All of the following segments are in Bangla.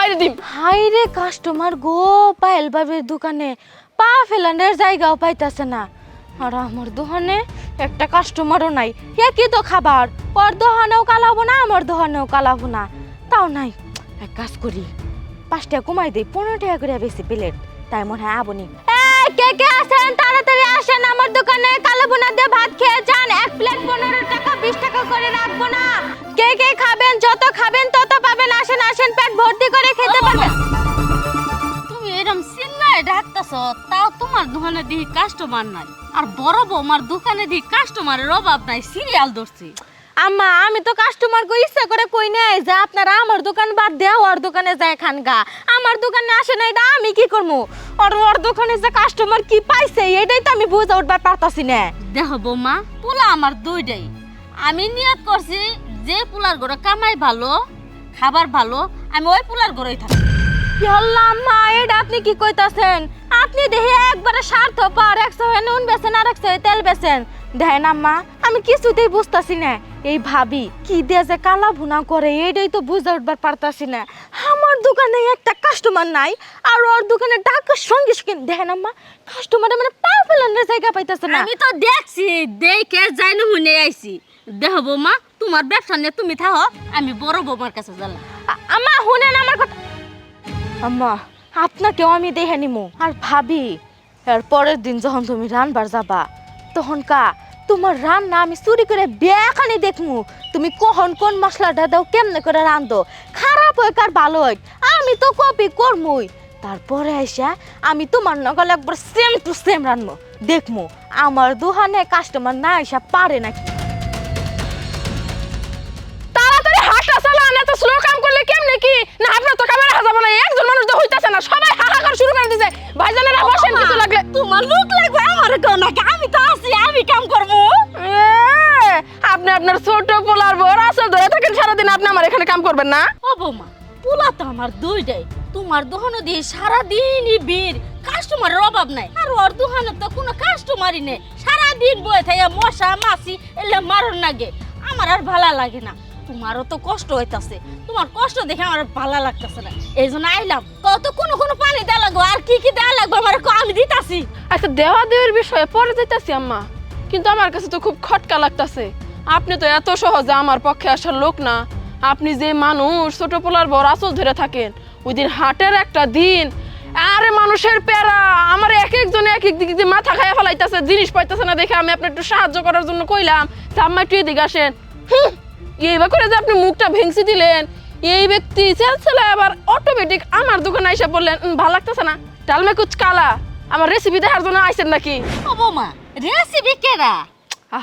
মাইরে দিম। হাই রে কাস্টমার গো, পায়েল বাবির দোকানে পা ফেলানোর জায়গাও পাইতাছে না। আর আমার দোকানে একটা কাস্টমারও নাই। একই তো খাবার, ওর দোকানেও কালাবো না, আমার দোকানেও কালাবো না, তাও নাই। এক কাজ করি, 5 টাকা কমাই দিই, 15 টাকা করে বেশি প্লেট, তাই মনে হয় আবনি। কে কে আছেন তাড়াতাড়ি আসেন আমার দোকানে, কালাবো না দিয়ে ভাত খেয়ে যান। 1 প্লেট 15 টাকা, 20 টাকা করে রাখবো না। কে কে খাবেন, যত খাবেন তত পাবেন। আসেন আসেন, পেট ভর্তি করে খেতে পারবেন। তুমি এরকম চিল্লায় ডাকতেছ, তাও তোমার দোকানে দেখি কাস্টমার নাই, আর বড় বৌমার দোকানে দেখি কাস্টমারের অভাব নাই, সিরিয়াল ধরছি। আম্মা আমি তো কাস্টমার কো ইচ্ছা করে কই নাই যে আপনারা আমার দোকান বাদ দেয়া ওর দোকানে যায় খান গা। আমার দোকানে আসে না, এটা আমি কি করবো? ওর দোকানে যে কাস্টমার কি পাইছে এটাই তো আমি বুঝে উঠবার পারতাছি না। দেখো বৌমা, পোলা আমার দুইটাই। আমি নিয়ত করছি যে পোলার ঘরে কামাই ভালো, খাবার ভালো, আমি ওই পোলার ঘরেই থাকি। আল্লাহ আম্মা, এটা আপনি কি কইতাছেন? আপনি দেখে একবারে স্বার্থপর, 100 নুন বেচেন আর 100 তেল বেচেন। দেখেন আম্মা, আমি কিছুতেই বুঝতাছি না এই ভাবি কি দিয়ে যে কালা ভুনা করে, এটাই তো বুঝে উঠবার পারতাছি না। আমার দোকানে একটা কাস্টমার নাই, আর ওর দোকানে ডাকার সঙ্গে সঙ্গে দেখেন আম্মা, কাস্টমার মানে পা ফেলানোর জায়গা পাইতাছে না। আমি তো দেখছি, দেখে যাইনি হুনে আইছি। দেখো বৌমা, তোমার ব্যবসা নিয়ে তুমি থাকো, আমি বড় বৌমার কাছে গেলাম। আম্মা শুনেন আমার কথা। আম্মা আপনাকেও আমি দেখে নিমু। আর ভাবি, এর পরের দিন যখন তুমি রান্নাবার যাবা, তখন তোমার রান্না আমি চুরি করে বেখানি দেখমু। তুমি কখন কোন মশলাটা দাও, কেমনে করে রান্ধো, খারাপ হোক আর ভালো হোক, আমি তো কপি করমুই। তারপরে আইসা আমি তোমার নগলে একবার সেম টু সেম রান্নবো, দেখমু আমার দোকানে কাস্টমার না আইসা পারে নাকি। তাড়াতাড়ি হাঁটা চালান, এত স্লো কাম করলে কেমনে কি? না আপনার তো ক্যামেরা হাজাবো না, একজন মানুষ তো হইতাছে না, সবাই হাহাকার শুরু করে দিছে। ভাইজানেরা বসেন, কিছু লাগলে। তোমার লোক লাগবে আমার কেউ নাকি? আমি তো আছি, আমি কাম করবো। আপনি আপনার ছোট পোলার বড় আসল ধরে থাকেন সারাদিন, আপনি আমার এখানে কাম করবেন না? ও বৌমা, পোলা তো আমার দুইটাই। তোমার দোকানে দিয়ে সারাদিনই ভিড়, কাস্টমারের অভাব নাই। আর ওর দোকানে তো কোনো কাস্টমারই নেই, সারাদিন বয়ে থাকে মশা মাছি এলে মারণ লাগে। আমার আর ভালো লাগে না। তোমারও তো কষ্ট হইতাছে, তোমার কষ্ট দেখে আমার ভালো লাগতেছে না, এই জন্য আইলাম। কত কোনো কোনো পানি দেওয়া লাগবে, আর কি কি দেওয়া লাগবে আমার আমি দিতাছি। আচ্ছা, দেওয়া দেওয়ার বিষয়ে পরে যাইতাছি আম্মা, কিন্তু আমার কাছে তো খুব খটকা লাগতাছে। আপনি তো এত সহজে আমার পক্ষে আসার লোক না। আপনি যে মানুষ ছোট পোলার বড় আসল ধরে থাকেন, ওই দিন হাটের একটা দিন, আরে মানুষের প্যারা আমার এক একজনে এক এক দিক দিয়ে মাথা খাইয়া ফেলাইতেছে, জিনিস পাইতেছে না দেখে আমি আপনার একটু সাহায্য করার জন্য কইলাম যে আম্মা একটু এদিকে আসেন। এইবার করে যে আপনি মুখটা ভেঙচি দিলেন, এই ব্যক্তি ছেলে আবার অটোমেটিক আমার দোকানে এসে বললেন ভালো লাগতেছে না, ডাল মে কুচ কালা, আমার রেসিপি দেখার জন্য আইছেন নাকি? ও বৌমা, রেসিপি কেরা?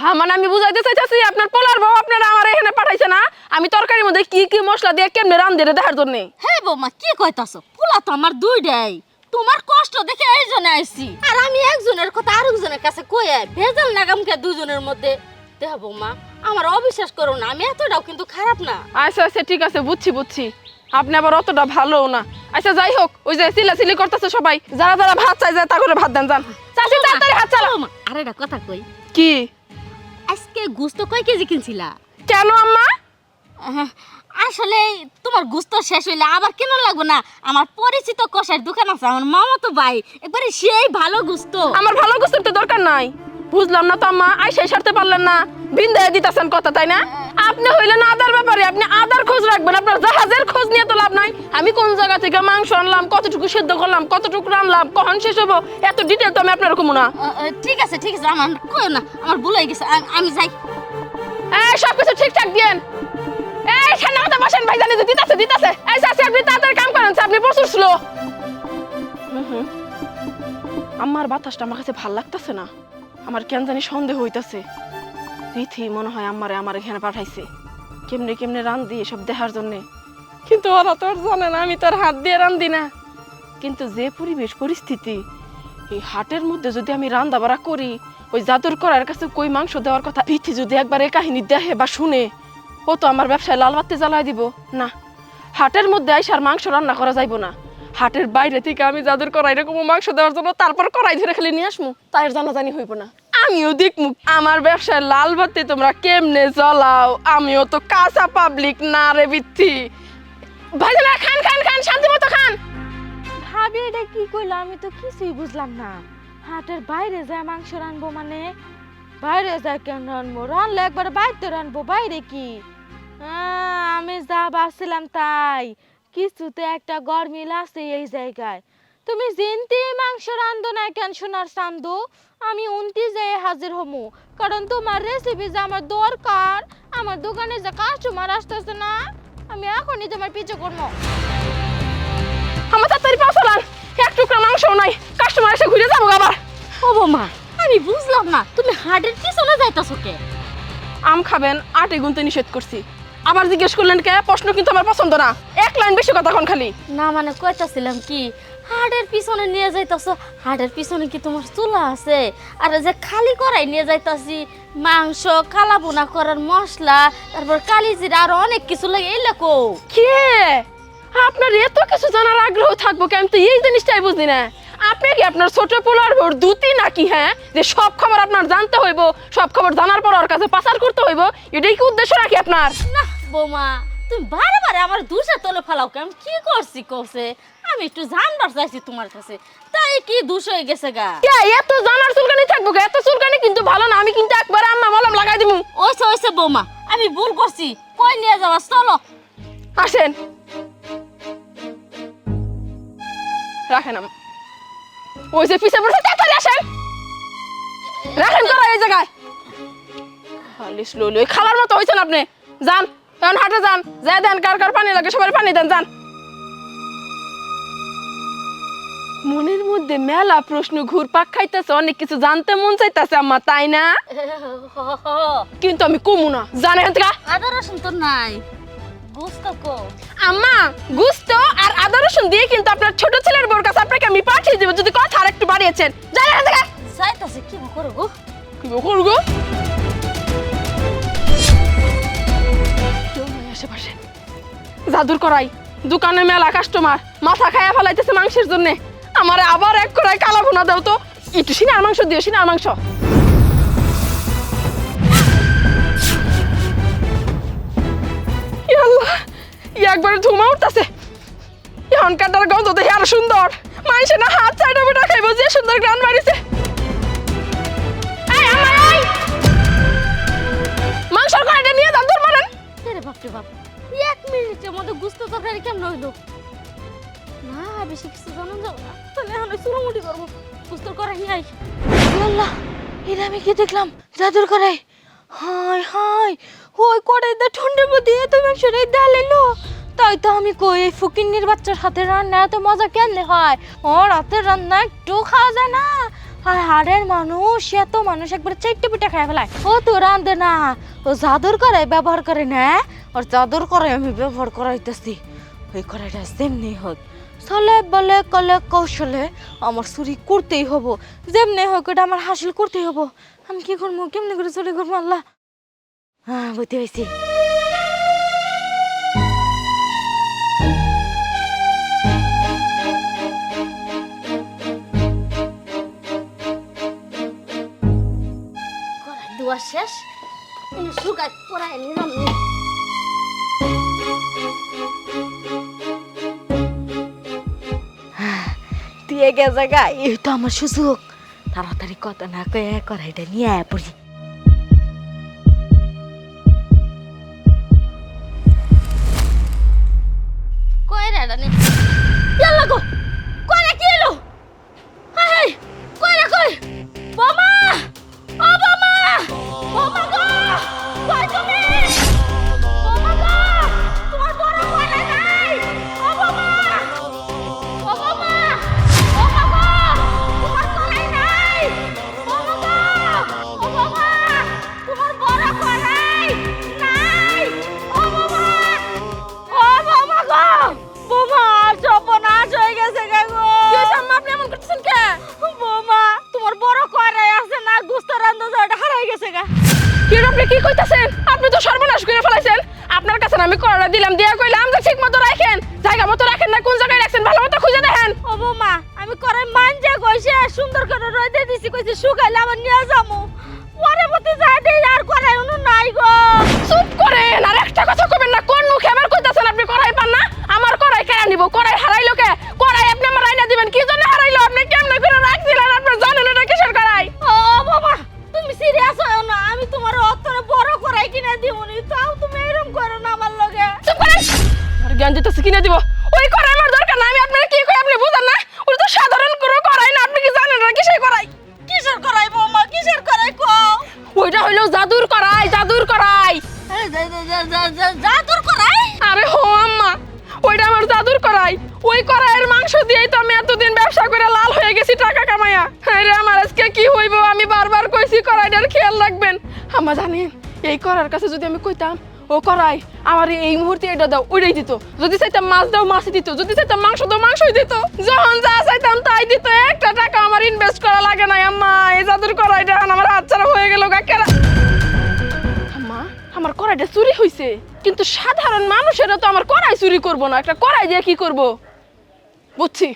হ্যাঁ, মানে আমি বুঝাইতে চাইতেছি আপনার পোলার বউ আপনারা আমার এখানে পাঠাইছে না, আমি তরকারির মধ্যে কি কি মশলা দিয়ে কেমনে রান্ধে দেখার জন্য। হ্যাঁ বৌমা, কি কইতাছো? পোলা তো আমার দুইটাই, তোমার কষ্ট দেখে এই জন্য আইছি। আর আমি একজনের কথা আরেকজনের কাছে কয়ে ভেজাল নাগামকে দুজনের মধ্যে। দেখ বৌমা, আমার অবিশ্বাস করো না, আমি এতটাও কিন্তু খারাপ না। আচ্ছা আচ্ছা, ঠিক আছে, বুঝছি। আপনি আবার অতটা ভালো না। আচ্ছা যাই হোক, ওই যে চিল্লাচিল্লি করতেছে সবাই, যারা যারা ভাত চাই যায় তা করে ভাত দেন, যান। চাচি তাড়াতাড়ি হাত চালাও। আর একটা কথা কই, কি? আজকে গোস্ত কয় কেজি কিনছিলা? কেন আম্মা? আসলে তোমার গোস্ত শেষ হইলে আবার কেন লাগবে না? আমার পরিচিত কষার দোকান আছে, আমার মামা তো ভাই, একবারে সেই ভালো গোস্ত। আমার ভালো গোস্তের তো দরকার নাই। বুঝলাম না তো আম্মা, আইসাই সারতে পারলেন না, ভিন্দায় দিতেছেন কথা, তাই না? আপনি হইলেন আদার ব্যাপারে, আপনি আদার খোঁজ রাখবেন, আপনার জাহাজের খোঁজ নিয়ে তো লাভ নাই। আমি কোন জায়গা থেকে মাংস আনলাম, কতটুকু সিদ্ধ করলাম, কতটুকু রানলাম, কখন শেষ হবো, এত ডিটেল তো আমি আপনার কমু না। ঠিক আছে আমার কই না, আমার ভুল হয়ে গেছে, আমি যাই। এই সবকিছু ঠিকঠাক দিয়েন। এই সামনে কথা বসেন, ভাই জানি যে দিতাছে। এই চাচি আপনি তাড়াতাড়ি কাম করেন, আপনি প্রচুর স্লো। আমার বাতাসটা আমার কাছে ভাল লাগতেছে না, আমার কেন জানি সন্দেহ হইতাছে। রীতি মনে হয় আমার এখানে পাঠাইছে কেমনে কেমনে রান্ধি এসব দেখার জন্যে, কিন্তু ওরা তো আর জানে না আমি তোর হাত দিয়ে রান্ধি না। কিন্তু যে পরিবেশ পরিস্থিতি, এই হাটের মধ্যে যদি আমি রান্না বাড়া করি, ওই জাদুর করার কাছে কই মাংস দেওয়ার কথা রীতি যদি একবার এই কাহিনী দেখে বা শুনে, ও তো আমার ব্যবসায় লাল বাতি জ্বালাই দিব না। হাটের মধ্যে আইসার মাংস রান্না করা যাইব না, হাটের বাইরে থেকে আমি জাদুর করা এরকম মাংস দেওয়ার জন্য তারপর কড়াই ধরে খালি নিয়ে আসমু, তাই জানাজানি হইব না। আমিও দেখমু আমার ব্যবসায় লাল বাতি তোমরা কেমনে জ্বালাও, আমিও তো কাঁচা পাবলিক না রে বিথি। ভাইজান খান খান খান শান্তি মতো খান। ভাবি এটা কি কইলো আমি তো কিছুই বুঝলাম না। হাটের বাইরে যায় মাংস রানবো মানে বাইরে যায় কেন রানবো? রানলে একবার বাইরে রানবো, বাইরে কি? আমি যা ভাবছিলাম তাই, কিছুতে একটা গরমিল আছে এই জায়গায়। তুমি জিনতি মাংস রান্ধো না কেন সোনার চান্দু? আমি উনতি যেয়ে হাজির হমু, কারণ তোমার রেসিপি যে আমার দরকার। আমার দোকানে যে কাস্টমার আসতেছে না, আমি এখনই তোমার পিছু করবো। আমার তাড়াতাড়ি পাও চালান, এক টুকরা মাংসও নাই, কাস্টমার এসে ঘুরে যাবো আবার। ও বৌমা আমি বুঝলাম না, তুমি হাটের পিছনে যাইতাছো কে? আম খাবেন, আটে গুনতে নিষেধ করছি। আবার জিজ্ঞেস করলেন কে? প্রশ্ন কিন্তু আমার পছন্দ না, এক লাইন বেশি কথা কোন খালি। না মানে কইতাছিলাম কি, হাটের পিছনে নিয়ে যাইতাছো, হাটের পিছনে কি তোমার চুলা আছে? আর যে খালি করাই নিয়ে যাইতাছি মাংস, কালা বোনা করার মশলা, তারপর কালিজিরা আরো অনেক কিছু লাগে, এই লেখো। কে আপনার এত কিছু জানার আগ্রহ থাকবো কেন? তো এই জিনিসটাই বুঝি না। আপনি কি আপনার ছোট পোলার ভোর দুতি নাকি? হ্যাঁ, যে সব খবর আপনার জানতে হইব, সব খবর জানার পর ওর কাছে পাচার করতে হইব, এটাই কি উদ্দেশ্য নাকি আপনার? না বৌমা, তুমি বারে বারে আমার দুষে তলে ফেলাও কেন? কি করছি কৌছে? আমি একটু জানবার চাইছি তোমার কাছে, তাই কি দুষ হয়ে গেছে গা? এত জানার চুলকানি থাকবো? এত চুলকানি কিন্তু ভালো না, আমি কিন্তু একবার আম্মা মলম লাগাই দিমু। ওইসে ওইসে বৌমা, আমি ভুল করছি, কই নিয়ে যাওয়া, চলো। আসেন, রাখেন ওই যে পিছে বসে, তাড়াতাড়ি আসেন, রাখেন করা এই জায়গায়। খালি স্লোলি ওই খালার মতো হয়েছেন আপনি। যান এখন হাটে যান, যাই দেন কার কার পানি লাগে সবাই পানি দেন, যান। মনের মধ্যে মেলা প্রশ্ন ঘুরপাক খাইতেছে, অনেক কিছু জানতে মন চাইতেছে আম্মা, তাই না? কিন্তু আমি কমু না, জানেন থেকে। আদা রসুন তো নাই, গোস্ত কো? আম্মা গুস্ত আর আদা রসুন দিয়ে কিন্তু আপনার ছোট ছেলের বউর কাছে আপনাকে আমি পাঠিয়ে দেবো, যদি কথা আর একটু বাড়িয়েছেন। যাই না থেকে। চাইতাছে কি করো গো? কি করবো? আশেপাশে জাদুর করাই দোকানে মেলা কাস্টমার, মাথা খায়া ফেলাইতেছে মাংসের জন্য। আমারে আবার এক কড়াই কালা ভুনা দাও তো, একটু সিনার মাংস দিও, সিনার মাংস। একবারে ধুমা উঠতেছে, এখন কাটার গন্ধ দেখে আরো সুন্দর। মানুষে না হাত চাইটা বেটা খাইব, যে সুন্দর গ্রান মারিছে। মাংসর কড়াইটা নিয়ে যান, ধর মারেন। আরে বাপরে বাপ, 1 মিনিটের মধ্যে গোস্ত তরকারি কেমন হইলো? না বেশি কিছু জানান যাও না, তাহলে আমি চুরমুটি করবো। গোস্ত করাই আই। আল্লাহ, এটা আমি কি দেখলাম? জাদুর কড়াই। হাই হাই, ওই কড়াইটা ঠুন্ডের মধ্যে এত মাংস ডালেলো। তাই তো আমি কই, এই ফকিন্নির বাচ্চার হাতে রান্না এত মজা কেমনে হয়? ওর হাতের রান্না একটু খাওয়া যায় না? আর হাড়ের মানুষ, এত মানুষ একবারে চারটে পিঠা খায় ফেলায়। ও তো রান্ধে না, ও জাদুর কড়াই ব্যবহার করে না। ওর জাদুর কড়াই আমি ব্যবহার করাইতেছি। ওই কড়াইটা যেমনি হোক, চলে বলে কলে কৌশলে আমার চুরি করতেই হবো। যেমনি হোক ওটা আমার হাসিল করতেই হবো। আমি কি করবো, কেমনি করে চুরি করবো? আল্লাহ, হ্যাঁ বুঝতে পারছি। করাই দেওয়া শেষ, শুকাই করাই নিলাম। দিয়ে গেছে গা, এই তো আমার সুযোগ। তাড়াতাড়ি কথা না কয়ে কড়াইটা নিয়ে আয়া পড়ি। কই রে রানী, ইয়াল্লা গো, কই রে কি এলো? হাই কই রে কই? বোমা, ও বোমা, বোমা গো, কই তুমি? বোমা গো, তোমার বড় কই নাই? ও বোমা, ও বোমা, বোমা গো, তোমার কই নাই? বোমা গো, ও বোমা, তোমার বড় কই নাই? নাই, ও বোমা, ও বোমা গো, বোমা সর্বনাশ হয়ে গেছে গা গো। কি হয়েছে আম্মা, আপনি এমন করতেছেন কে? বোমা তোমার বড় কয়রাই আছে না, গুস্ত রান্ধা জয়টা হারাই গেছে গা। কি আপনি কি কইতাছেন? আপনি তো সর্বনাশ করে ফেলাইছেন। আপনার কাছে আমি কড়াইটা দিলাম, দিয়া কইলাম যে ঠিক মতো রাখেন, জায়গা মতো রাখেন না, কোন জায়গায় রাখছেন ভালো মতো খুঁজে দেখেন। ও বোমা আমি করাই মানজা কইছে, সুন্দর করে রইদে দিছি, কইছে শুকাইলে আবার নিয়ে যামু। পরে মতে যাই দেই আর করাই উনি নাই গো। চুপ করেন, আর একটা কথা কইবেন না। কোন মুখে আবার কইতাছেন আপনি কড়াই পান না? আমার করে লাল হয়ে গেছি টাকা কামাইয়া। আরে আমার আজকে কি হইব? আমি বারবার কইছি কড়াইটার খেয়াল রাখবেন। আম্মা জানেন এই কড়ার কাছে যদি আমি কইতাম ও কড়াই আমার এই মুহূর্তে এটা দাও ওইটাই দিত, যদি চাইতাম মাছ দাও মাছই দিত, যদি চাইতাম মাংস দাও মাংসই দিত, যখন যা চাইতাম তাই দিত। একটা টাকা আমার ইনভেস্ট করা লাগে না। আম্মা এই জাদুর কড়াইটা আমার হাতছাড়া হয়ে গেল কাকেরা। আম্মা আমার কড়াইটা চুরি হইছে, কিন্তু সাধারণ মানুষেরা তো আমার কড়াই চুরি করব না, একটা কড়াই দিয়ে কি করব? বুঝছি,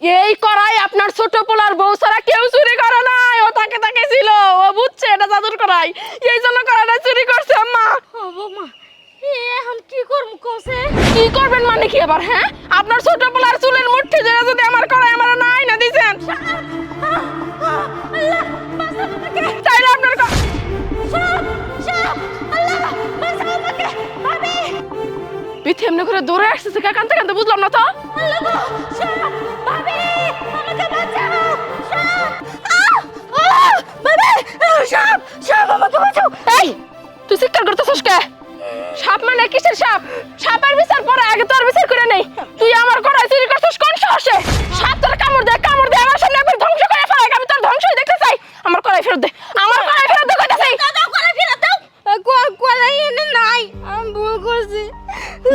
এই কড়াই আপনার ছোট পোলার বউ ছাড়া কেউ চুরি করে নাই। ও তাকে তাকে ছিল, ও বুঝছে এটা জাদুর কড়াই, এই জন্য কড়াইটা চুরি করছে। আম্মা ও বৌমা এখন কি করব কইছে? কি করবেন মানে কি আবার? হ্যাঁ, আপনার ছোট পোলার চুলের মুঠি ধরে যদি আমার কড়াই আমার নাই না দিছেন, আল্লাহ বাঁচাও আমাকে। তাইলে আপনার সাপ আল্লাহ বাঁচাও আমাকে। ভাবি পিঠে এমনি করে দৌড়ে আসতেছে কাঁদতে কাঁদতে, বুঝলাম না তো। আল্লাহ গো সাপ ভাবি আমাকে বাঁচাও। সাপ ভাবি সাপ সাপ আমাকে বাঁচাও। এই তুই চিৎকার করতেছিস কে? সাপ মানে কিসের সাপ? সাপের বিচার পরে, আগে তোর বিচার করে নেই। তুই আমার কড়াই চুরি করছিস কোন সাহসে? সাপ তোর কামড় দে আমার সামনে একবার ধ্বংস করে ফেলাই। আমি তোর ধ্বংসই দেখতে চাই। আমার কড়াই ফেরত দে, আমার কড়াই ফেরত দে কইতাছি। দাদা করে ফেরত দাও। কলাই এনে নাই, আমি ভুল করছি,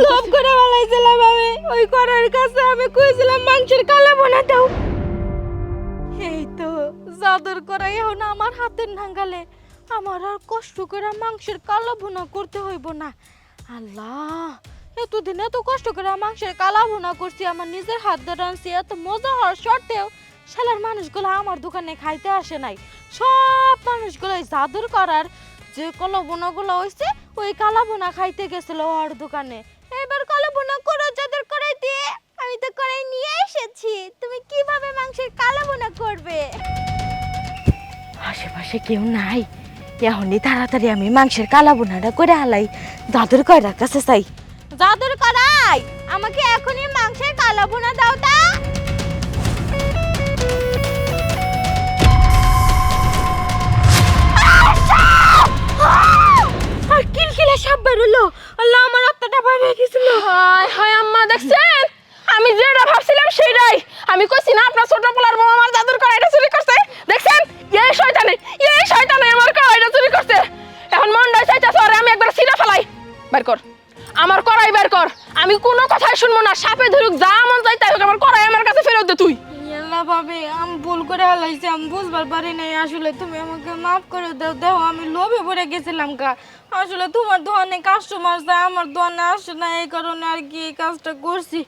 লোভ করে ফেলাইছিলাম আমি। ওই করার কাছে আমি কইছিলাম মাংসের কালা বানা দাও। এই তো জাদুর করাই এখন আমার হাতের নাগালে। আমার আর কষ্ট করে মাংসের কালা ভুনা করতে হইব না। আল্লাহ এতদিন এত কষ্ট করে মাংসের কালা ভুনা করছি, আমার নিজের হাত দিয়ে রাঁধছি, এত মজা হওয়ার সত্ত্বেও শালার মানুষগুলো আমার দোকানে খাইতে আসে নাই। সব মানুষগুলো জাদুর করার যে কালো বোনাগুলো হইছে ওই কালা বোনা খাইতে গেছিল ওর দোকানে। এবার কালো বোনা করো যাদের করাই দিয়ে, আমি তো করাই নিয়ে এসেছি। তুমি কিভাবে মাংসের কালো বোনা করবে? আশেপাশে কেউ নাই, এখনই তাড়াতাড়ি আমি মাংসের কালা বোনাটা করে হালাই দাদুর কয়রার কাছে চাই। জাদুর করাই আমাকে এখনই মাংসের কালো বোনা দাও তা। আর কিলকিলা সাপ বেরোলো। আল্লাহ আমার আত্মাটা ভয় হয়ে গেছিল। হায় হায় আম্মা দেখছেন, আমি যেটা ভাবছিলাম সেটাই। আমি কইছি না আপনার ছোট পোলার বউ আমার জাদুর কড়াইটা চুরি করছে। দেখছেন এই শয়তানে আমার কড়াইটা চুরি করছে। এখন মনটা চাইতাছে আরে আমি একবার ছিঁড়ে ফেলাই। বের কর আমার কড়াই, বের কর। আমি কোনো কথাই শুনবো না, সাপে ধরুক যা মন চাই তাই হোক, আমার কড়াই আমার কাছে ফেরত দে তুই। আল্লাহ ভাবি আমি ভুল করে হালাইছি, আমি বুঝবার পারি নাই। আসলে তুমি আমাকে মাফ করে দাও। দেখো আমি লোভে পড়ে গেছিলাম কা। আসলে তোমার দোকানে কাস্টমার যায়, আমার দোকানে আসে না, এই কারণে আর কি এই কাজটা করছি।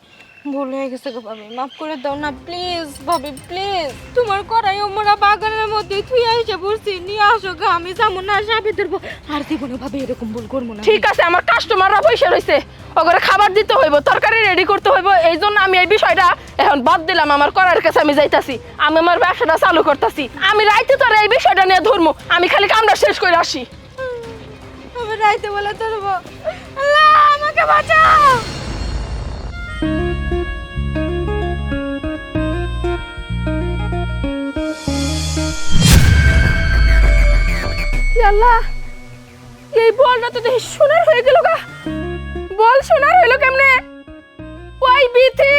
ভুল হয়ে গেছে গো ভাবি, মাফ করে দাও না প্লিজ ভাবি প্লিজ। তোমার কড়াই আমরা বাগানের মধ্যে তুই এসে বসছি, নিয়ে আসো গা, আমি যাবো না সাপে ধরবো। আর জীবনে ভাবি এরকম ভুল করবো না। ঠিক আছে, আমার কাস্টমাররা বসে রইছে, ওগরে খাবার দিতে হইব, তরকারি রেডি করতে হইব। এই জন্য আমি এই বিষয়টা এখন বাদ দিলাম। আমার করার কাছে আমি যাইতাছি, আমি আমার ব্যবসাটা চালু করতেছি। আমি রাইতে তোর এই বিষয়টা নিয়ে ধরবো, আমি খালি কামটা শেষ করে আসি। আমি রাইতে বলে ধরবো। আল্লাহ আমাকে বাঁচাও। আল্লাহ এই বলটা তো দেখি সোনার হয়ে গেল গা। বল সোনার হইলো কেমনে? ওই বিথি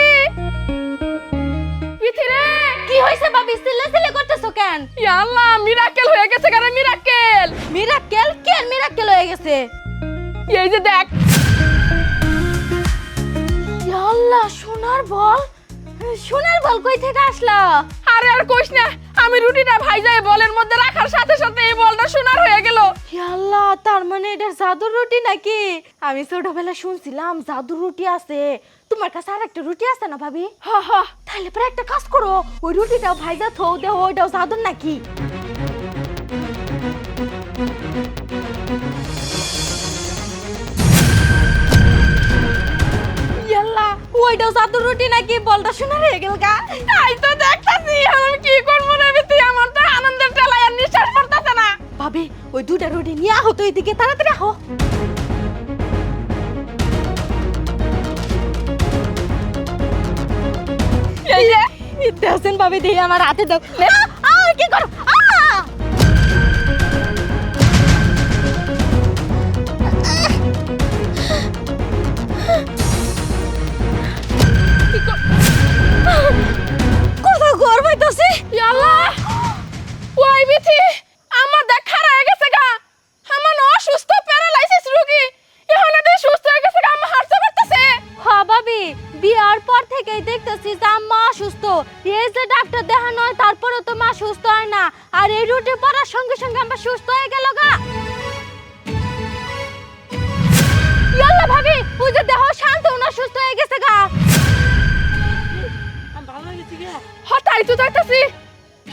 রে, কি হইছে ভাবি সিলে করতেছো কেন? ইয়া আল্লাহ মিরাকেল হয়ে গেছে গারে, মিরাকেল। মিরাকেল কেন মিরাকেল হয়ে গেছে? এই যে দেখ। ইয়া আল্লাহ সোনার বল। সোনার বল কই থেকে আসলো? আরে আর কইস না, আমি রুটিটা ভাইজায় বলের মধ্যে রাখার সাথে সাথে এই বলটা সোনার হয়ে গেল। ইয়া আল্লাহ তার মানে এটা জাদুর রুটি নাকি? আমি ছোটবেলা শুনছিলাম জাদুর রুটি আছে। তোমার কাছে আর একটা রুটি আছে না ভাবি? হা হা, তাহলে পরে একটা কাজ করো, ওই রুটিটাও ভাইজা থও দেও, ওইটাও জাদুর নাকি? ইয়াল্লাহ ওইটাও জাদুর রুটি নাকি? বলটা শোনা হয়ে গেল গা। তাই তো দেখতাছি, আমি কি করব রে বিথি, আমার তো আনন্দের ঠেলায় আর নিঃশ্বাস পড়তাছে না। ভাবি ওই দুটা রুটি নিয়ে আহো তো এদিকে, তাড়াতাড়ি আহো। এই যে দেখছেন ভাবি, দিয়ে আমার হাতে দাও। কি করো? কথা এই যে ডাক্তার দেখানো হয় তারপরে তো মা সুস্থ হয় না, আর এই রুটি পড়ার সঙ্গে সঙ্গে আমরা সুস্থ হয়ে গেল গা। ইয়াল্লা ভাবি, ওই যে দেহ শান্ত না সুস্থ হয়ে গেছে গা। হঠাৎ তো যাইতাছি।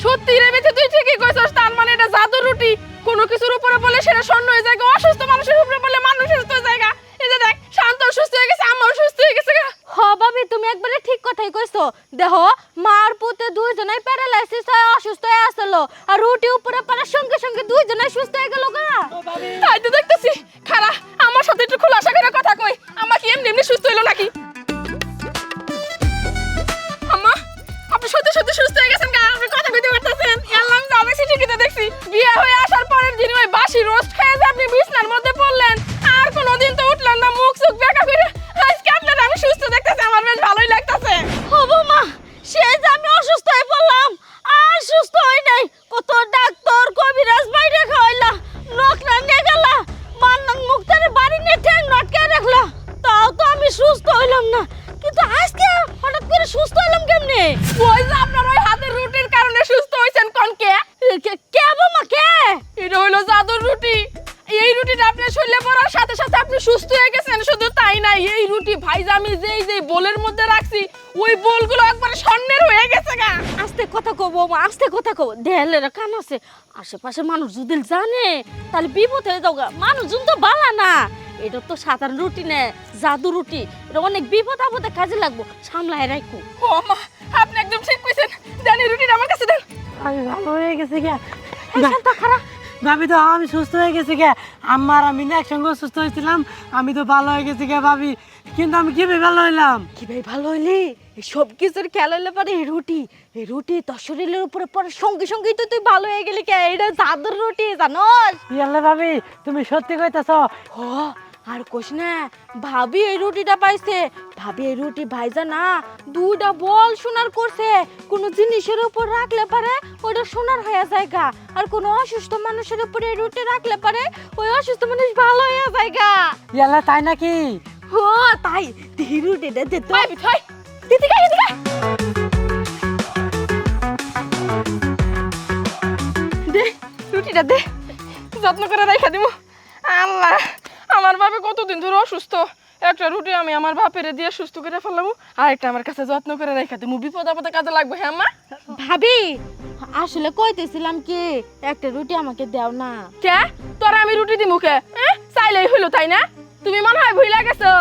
সত্যি রে মিথ্যে তুই ঠিকই কইছস, তার মানে এটা জাদুর রুটি। কোনো কিছুর উপরে বলে সেটা স্বর্ণ হয়ে যায়, অসুস্থ মানুষের উপরে বলে মানুষ সুস্থ হয়ে যায়। এই যে দেখ, শান্ত সুস্থ হয়ে গেছে, আমাও সুস্থ হয়ে গেছে গা। হ ভাবি, তুমি একবারে ঠিক কথাই কইছো। দেহ মার পুতে দুইজনাই প্যারালাইসিস হয়ে অসুস্থ হয়ে আসলো, আর রুটি উপরে পড়ার সঙ্গে সঙ্গে দুইজনাই সুস্থ হয়ে গেল গা। তাই তো দেখতেছি। খারা, আমার সাথে একটু খোলাসা করে কথা কই। আমা কি এমনি এমনি সুস্থ হইলো নাকি? আম্মা, আপনি সত্যি সত্যি সুস্থ হয়ে গেছেন গা? আপনি কথা কইতে পারতেছেন? আল্লাহ, আমি অনেক চিঠিতে দেখছি বিয়ে হয়ে আসার পরের দিন ওই বাসি রোস্ট খেয়ে যে আপনি বিছনার মধ্যে পড়লেন, আর কোনোদিন তো উঠলেন না, মুখ চোখ বেঁকা করে। আজকে আপনার আমি সুস্থ দেখতেছি, আমার বেশ ভালোই লাগতেছে। হবো মা, সে যে আমি অসুস্থ হয়ে পড়লাম আর সুস্থ হই নাই। কত ডাক্তার কবিরাজ বাইরে খাওয়াইলা, নকরা নিয়ে গেলা, মান্নান মুক্তারে বাড়ি নিয়ে ঠ্যাং নটকে রাখলা, তাও তো আমি সুস্থ হইলাম না। কিন্তু আজকে হঠাৎ করে সুস্থ হইলাম কেমনে? ওই যে আপনার ওই হাতের রুটির কারণে সুস্থ হয়েছেন। কোন কে? কে বাবা কে? এটা হইলো জাদুর রুটি। এই রুটিটা আপনার শরীরে পড়ার সাথে সাথে আপনি সুস্থ হয়ে গেছেন। শুধু তাই নাই, এই রুটি ভাইজা আমি যেই বোলের মধ্যে রাখছি, ওই বোলগুলো একবারে স্বর্ণের হয়ে গেছে গা। আস্তে কথা কব মা, আস্তে কথা কব। দেয়ালের কান আছে, আশেপাশে মানুষ যদি জানে তাহলে বিপদ হয়ে যাও গা। মানুষজন তো বালা না, এটা তো সাধারণ রুটি না, জাদু রুটি। এটা অনেক বিপদ আপদে কাজে লাগবো, সামলায় রাখো। ও মা, আপনি একদম ঠিক কইছেন। জানি রুটিটা আমার কাছে দেন। আমি ভালো হয়ে গেছি গে। শান্ত খারাপ ভাবি তো আমি সুস্থ হয়ে গেছি গে। আমার আমি না একসঙ্গে সুস্থ হয়েছিলাম, আমি তো ভালো হয়ে গেছি গে ভাবি। কিন্তু আমি কিভাবে ভালো হইলাম? কি ভাই ভালো হইলি? এই সব কিছুর খেয়াল হইলে পরে এই রুটি তোর শরীরের উপরে পড়ার সঙ্গে সঙ্গেই তো তুই ভালো হয়ে গেলি কে। এটা জাদুর রুটি, জানোস? ইয়াল্লা ভাবি, তুমি সত্যি কইতাছ? হ, আর কোশ না, ভাবি এই রুটিটা পাইছে। ভাবি এই রুটি ভাইজা না দুইটা বল সোনার করছে। কোনো জিনিসের উপর রাখলে পারে ওইটা সোনার হয়ে যায় গা, আর কোনো অসুস্থ মানুষের উপর এই রুটি রাখলে পারে ওই অসুস্থ মানুষ ভালো হয়ে যায় গা। ইয়াল্লা তাই নাকি? হ, তাই তুই রুটিটা দে তো। ভাই বিথয়, দিদিকা দিদিকা দে রুটিটা দে, যত্ন করে রাইখা দিমু। আল্লাহ, আমার বাপে কতদিন ধরে অসুস্থ। একটা রুটি আমি আমার বাপেরে দিয়ে সুস্থ করে ফেললাম, আর একটা আমার কাছে যত্ন করে রাইখা দিমু। বিপদ আপদে কাজে লাগবে। হ্যাঁ মা? ভাবি, আসলে কইতেছিলাম কি, একটা রুটি আমাকে দাও না। কে তোরা আমি রুটি দিমু কে? চাইলেই হইলো তাই না? তুমি মনে হয় ভুইলা গেছো,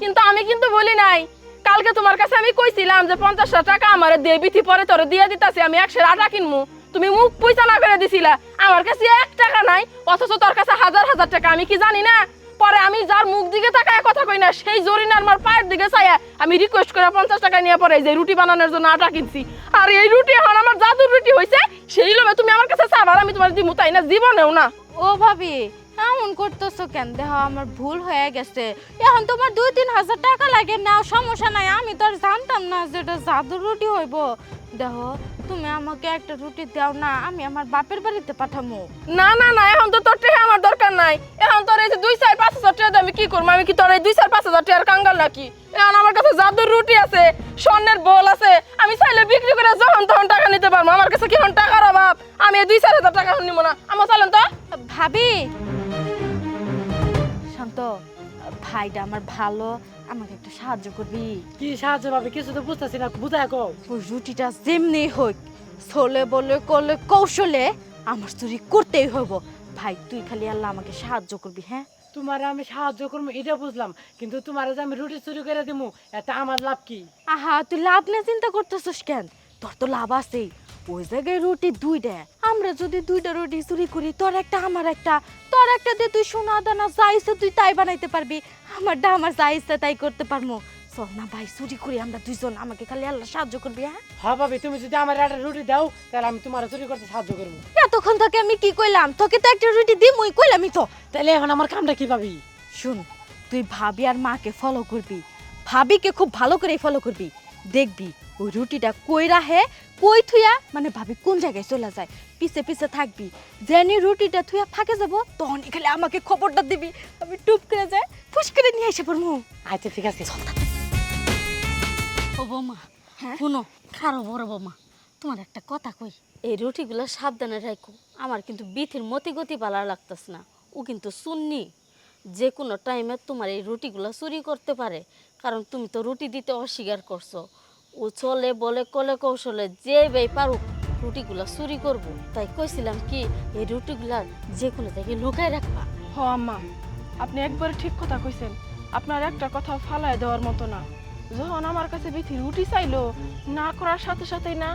কিন্তু আমি কিন্তু বলি নাই। কালকে তোমার কাছে আমি কইছিলাম যে 50 টাকা আমারে দিয়ে বিথি পরে তোরে দিয়ে দিতাছি, আমি 100 আটা কিনমু। তুমি মুখ পয়সা না করে দিছিলা। আমার কাছে 1 টাকা নাই, অথচ তোর কাছে হাজার হাজার টাকা। আমি কি জানি না? পরে আমি যার মুখ দিকে তাকায় কথা কই না, সেই জরিনার আমার পায়ের দিকে চাইয়া আমি রিকোয়েস্ট করে 50 টাকা নিয়ে পরে যে রুটি বানানোর জন্য আটা কিনছি। আর এই রুটি এখন আমার জাদুর রুটি হইছে। সেই লোভে তুমি আমার কাছে চাবার, আমি তোমার দিমু তাই না? জীবনেও না। ও ভাবি, এমন করতেছো কেন? দেহ আমার ভুল হয়ে গেছে। এখন তোমার 2-3 হাজার টাকা লাগে না, সমস্যা নাই। আমি তো আর জানতাম না যে এটা জাদুর রুটি হইব। দেহ তুমি আমাকে একটা রুটি দাও না, আমি আমার বাপের বাড়িতে পাঠামু। না না না, এখন তো তোর টাকা আমার দরকার নাই। এখন তোর এই যে 2-4-5 হাজার টাকা দিয়ে আমি কি করবো? আমি কি তোর এই 2-4-5 হাজার টাকার কাঙ্গাল নাকি? এখন আমার কাছে জাদুর রুটি আছে, স্বর্ণের বল আছে। আমি চাইলে বিক্রি করে যখন তখন টাকা নিতে পারবো। আমার কাছে কি এখন টাকার অভাব? আমি এই 2-4 হাজার টাকা নিব না। আমার চলেন তো। ভাবি শান্ত, ভাইটা আমার ভালো, আমাকে একটু সাহায্য করবি? কি সাহায্য ভাবি? কিছু তো বুঝতেছি না, বুঝায় কও। ওই রুটিটা যেমনি হোক, ছোলে বলে করলে কৌশলে আমার চুরি করতেই হইব। ভাই তুই খালি আল্লাহ আমাকে সাহায্য করবি। হ্যাঁ, তোমার আমি সাহায্য করবো এটা বুঝলাম, কিন্তু তোমার যে আমি রুটি চুরি করে দিমু, এতে আমার লাভ কি? আহা, তুই লাভ নিয়ে চিন্তা করতেছিস কেন? তোর তো লাভ আছেই। ওই জায়গায় রুটি 2টা, আমরা যদি 2টা রুটি চুরি করি, তোর একটা আমার একটা, তোর একটা দিয়ে তুই সোনা দানা যা ইচ্ছে তুই তাই বানাইতে পারবি, আমারটা আমার যা ইচ্ছে তাই করতে পারবো। চল না ভাই, চুরি করি আমরা দুইজন, আমাকে খালি আল্লাহ সাহায্য করবি। হ্যাঁ হ্যাঁ ভাবি, তুমি যদি আমার একটা রুটি দাও তাহলে আমি তোমার চুরি করতে সাহায্য করবো। এতক্ষণ থেকে আমি কি কইলাম তোকে? তো একটা রুটি দি, মুই কইলামই তো। তাহলে এখন আমার কামটা কি ভাবি? শুন, তুই ভাবি আর মাকে ফলো করবি, ভাবিকে খুব ভালো করে ফলো করবি। দেখবি ওই রুটিটা কই রাহে, কই থুয়া, মানে ভাবি কোন জায়গায় চলে যায়, পিছে পিছে থাকবি। যেনি রুটিটা থুয়া ফাঁকে যাব, তখন খালি আমাকে খবরটা দিবি। আমি টুপ করে যায় ফুস করে নিয়ে এসে পড়বো। আচ্ছা ঠিক আছে। ও বৌমা, শুনো খারো বড় বৌমা, তোমার একটা কথা কই, এই রুটিগুলো সাবধানে রাখো। আমার কিন্তু বিথির মতি গতি ভালো লাগতেছে না। ও কিন্তু সুন্নি, যে কোনো টাইমে তোমার এই রুটিগুলো চুরি করতে পারে। কারণ তুমি তো রুটি দিতে অস্বীকার করছো। ও চলে বলে কলে কৌশলে যে বেই পারুক রুটিগুলো চুরি করবো। তাই কইছিলাম কি এই রুটিগুলা যে কোনো জায়গায় লুকায় রাখবা। হ আম্মা, আপনি একবারে ঠিক কথা কইছেন। আপনার একটা কথা ফালায় দেওয়ার মতো না। যখন আমার কাছে বিথি রুটি চাইলো, না করার সাথে সাথেই না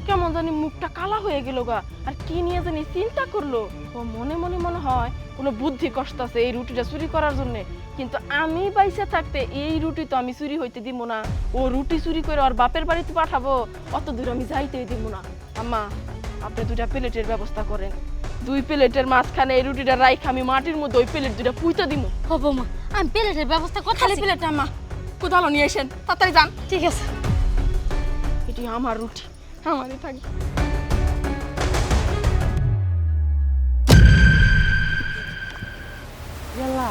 কেমন জানি মুখটা কালা হয়ে গেল গা, আর কি নিয়ে জানি চিন্তা করলো। ও মনে মনে মনে হয় কোনো বুদ্ধি কষ্ট আছে এই রুটিটা চুরি করার জন্য। কিন্তু আমি বাইসে থাকতে এই রুটি তো আমি চুরি হইতে দিব না। ও রুটি চুরি করে ওর বাপের বাড়িতে পাঠাবো, অত দূর আমি যাইতেই দিব না। আম্মা, আপনি 2টা প্লেটের ব্যবস্থা করেন। 2 প্লেটের মাঝখানে এই রুটিটা রাইখা আমি মাটির মধ্যে ওই প্লেট 2টা পুইতে দিব। ও বৌমা, আমি প্লেটের ব্যবস্থা খালি করতেছি। প্লেট আম্মা, কোদালো নিয়ে এসেন, তাড়াতাড়ি যান। ঠিক আছে। এটি আমার রুটি, আমারই থাকবে। ইয়াল্লা,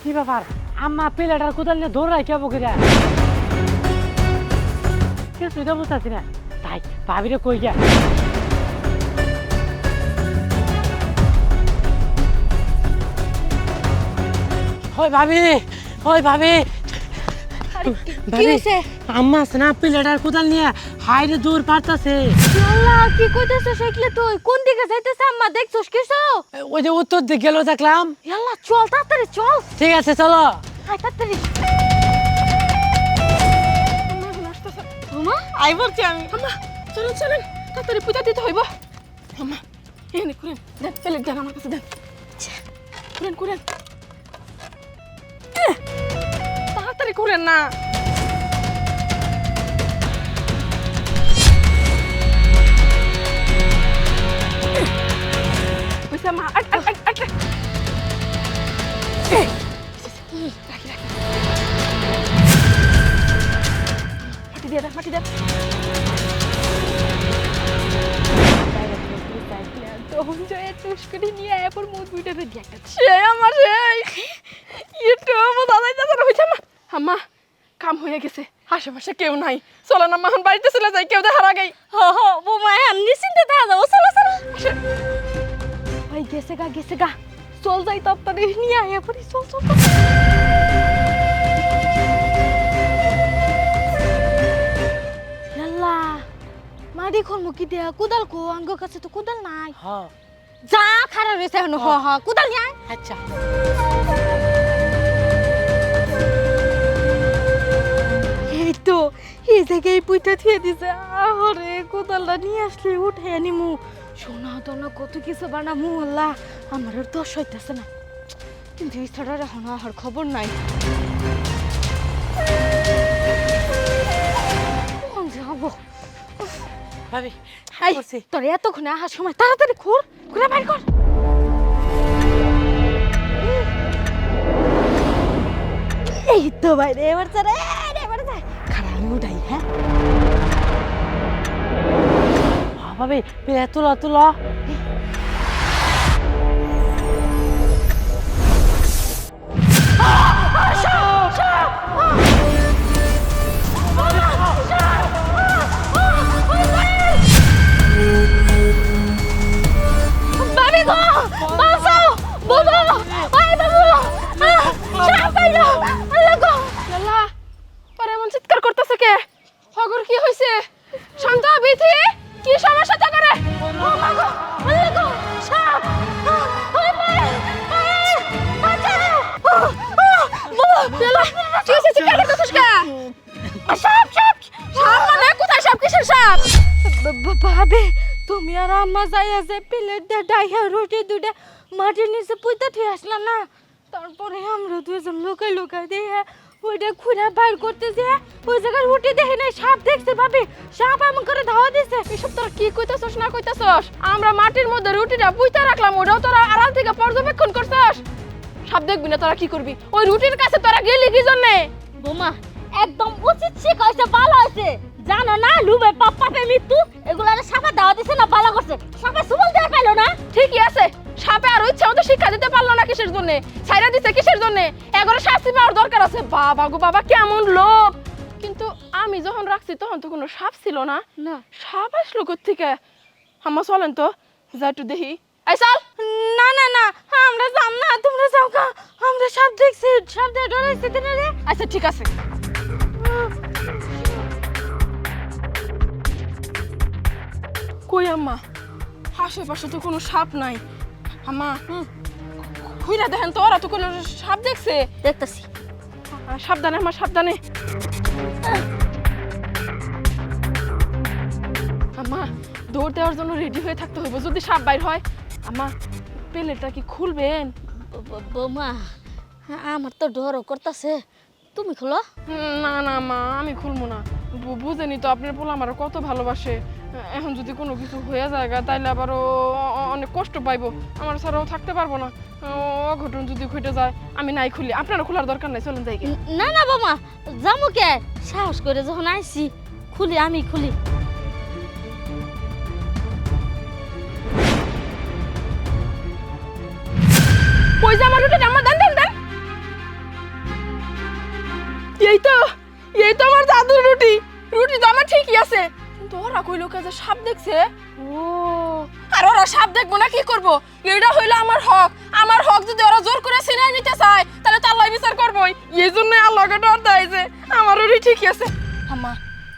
কি ব্যাপার? আম্মা প্লেটার কোদাল নিয়ে দৌড়াই কে বকে যায়? কিছুই তো বুঝতেছি না। তাই ভাবিরে কই গিয়া? ওই ভাবি, ওই ভাবি, কি হইছে? আম্মা আছে না প্লেটার কোদাল নিয়ে হাইরে দৌড় পারতাছে। আল্লাহ, কি কইতেছস এগুলা? তুই কোন দিকে যাইতেছ আম্মা? দেখছস কিছু? ওই যে উত্তর দিকে গেল দেখলাম। আল্লাহ, চল তাড়াতাড়ি চল। ঠিক আছে চলো। আয় তাড়াতাড়ি। আম্মা, আই বলছি আমি। আম্মা, চলেন চলেন, তাড়াতাড়ি পুজা দিতে হইব। আম্মা, এনে করেন, দেন প্লেট দেন আমার কাছে, দেন করেন করেন, তাড়াতাড়ি করেন না। বুঝছে আম্মা, আট আট আট আট। রাখি রাখি, মাটি দিয়ে দেন, মাটি দেন। আম্মা, কাম হয়ে গেছে, আশেপাশে কেউ নাই। চলো না মাহন, বাড়িতে চলে যাই, কেউ দেখার আগেই। হ হ বৌমা, এখন নিশ্চিন্তে থাকা যাবো। চলো চলো। ওই গেছে গা। চল যাই তাড়াতাড়ি নিয়ে আয় পড়ি, চল চল। আল্লাহ, মাটি খরমু কি দিয়া? কোদাল কো? আঙ্গ কাছে তো কোদাল নাই। হ্যাঁ যা খারাপ হয়েছে এখন। হ হ, কোদাল নিয়ে আয়। আচ্ছা। এই তো এই জায়গায় পুইটা থুয়ে দিছে। আরে কোদালটা নিয়ে আসলে উঠে আনিমু। সোনা দানা কত কিছু বানামু। আল্লাহ, আমার আর দশ হইতেছে না। কিন্তু এই ছাড়া এখন আর খবর নাই। কোন যাবো? ভাবি হাই, তোর এতক্ষণে আসার সময় তাড়াতাড়ি ঘুরে বাইর কর। এই তো বাইরে, এবার চলে, এবার যায়। খারাপ আমি উঠাই। হ্যাঁ ভাবি, তুলো তুলো। বাবি গো, বাঁচাও, বাবু, আয় বাবু, সাপ পাইলো, আল্লাহ গো। লালা, পরে এমন চিৎকার করতেছে কে? হগর কি হইছে? শান্ত, বিথি, কি সমস্যা তা করে? ও মা গো, আল্লাহ গো, সাপ, ওই মায়, বাঁচাও। লালা, কি হইছে? চিৎকার করতেছিস কে? সাপ সাপ সাপ মানে কোথায় সাপ? কিসের সাপ? ভাবে, তুমি আর আম্মা যাই আছে প্লেট দিয়ে ডাইয়া রুটি 2টা মাটির নিচে পুঁতে থুয়ে আসলাম না। তারপরে আমরা 2জন লুকাই দিয়ে ওইটা খুঁড়া বাইর করতে যে ওই জায়গায় রুটি দেখে নাই, সাপ দেখছে। ভাবি, সাপ এমন করে ধাওয়া দিছে। এসব তোরা কি কইতাছস না কইতাছস? আমরা মাটির মধ্যে রুটিটা পুইতা রাখলাম, ওটাও তোরা আড়াল থেকে পর্যবেক্ষণ করছস। সাপ দেখবি না, তোরা কি করবি? ওই রুটির কাছে তোরা গেলি কি জন্যে? বৌমা, একদম উচিত শিখাইছে, ভালো হয়েছে। জানো না, লুবে পাপ্পাতে মৃত্যু, এগুলার সাপে দাওয়া দিছে না, ভালো করছে। সাপে সুবল দেয়া পাইলো না। ঠিকই আছে, সাপে আর ইচ্ছা মতো শিক্ষা দিতে পারলো না কিসের জন্য? ছাইরা দিছে কিসের জন্য? এগরে শাস্তি পাওয়ার দরকার আছে। বাবা গো বাবা, কেমন লোক! কিন্তু আমি আমি যখন রাখছি তখন তো কোনো সাপ ছিল না। না সাপ আসলো কোত্থেকে? আম্মা চলেন তো, যা একটু দেখি। এই চল। না না না, আমরা যাম না, তোমরা যাও গা। আমরা সাপ দেখছি, সাপ দিয়ে ডরাইছি দিনে রে। আচ্ছা ঠিক আছে। কই আম্মা, আশেপাশে তো কোনো সাপ নাই। আম্মা ঘুরে দেখেন তো, ওরা তো কোনো সাপ দেখছে। দেখতেছি। সাবধানে আম্মা, সাবধানে। আম্মা দৌড় দেওয়ার জন্য রেডি হয়ে থাকতে হইব যদি সাপ বাইর হয়। আম্মা পেলেটা কি খুলবেন? বৌমা আমার তো ডরও করতেছে, তুমি খোলো। না না মা, আমি খুলবো না। বুঝেনি তো আপনার পোলা আমার কত ভালোবাসে। এখন যদি কোনো কিছু হয়ে যায় তাইলে আবারও অনেক কষ্ট পাইবো। আমার ছাড়াও থাকতে পারবো না। অঘটন যদি ঘটে যায় আমি নাই খুলি, আপনারা খোলার দরকার নাই, চলেন যাই। না না বৌমা, যামু কে? সাহস করে যখন আইছি খুলি, আমি খুলি। কই যে আমার রুটি, আমার দেন দেন দেন। এই তো আমার জাদুর রুটি। রুটি তো আমার ঠিকই আছে, কিন্তু ওরা কইলো যে সাপ দেখছে। ও, আর ওরা সাপ দেখবো না কি করব? এটা হইলো আমার হক। আমার হক যদি ওরা জোর করে ছিনিয়ে নিতে চায় তাহলে তো আল্লাহ বিচার করবই। এই জন্য আল্লাহকে ডর দেয় যে আমার রুটি ঠিকই আছে। আম্মা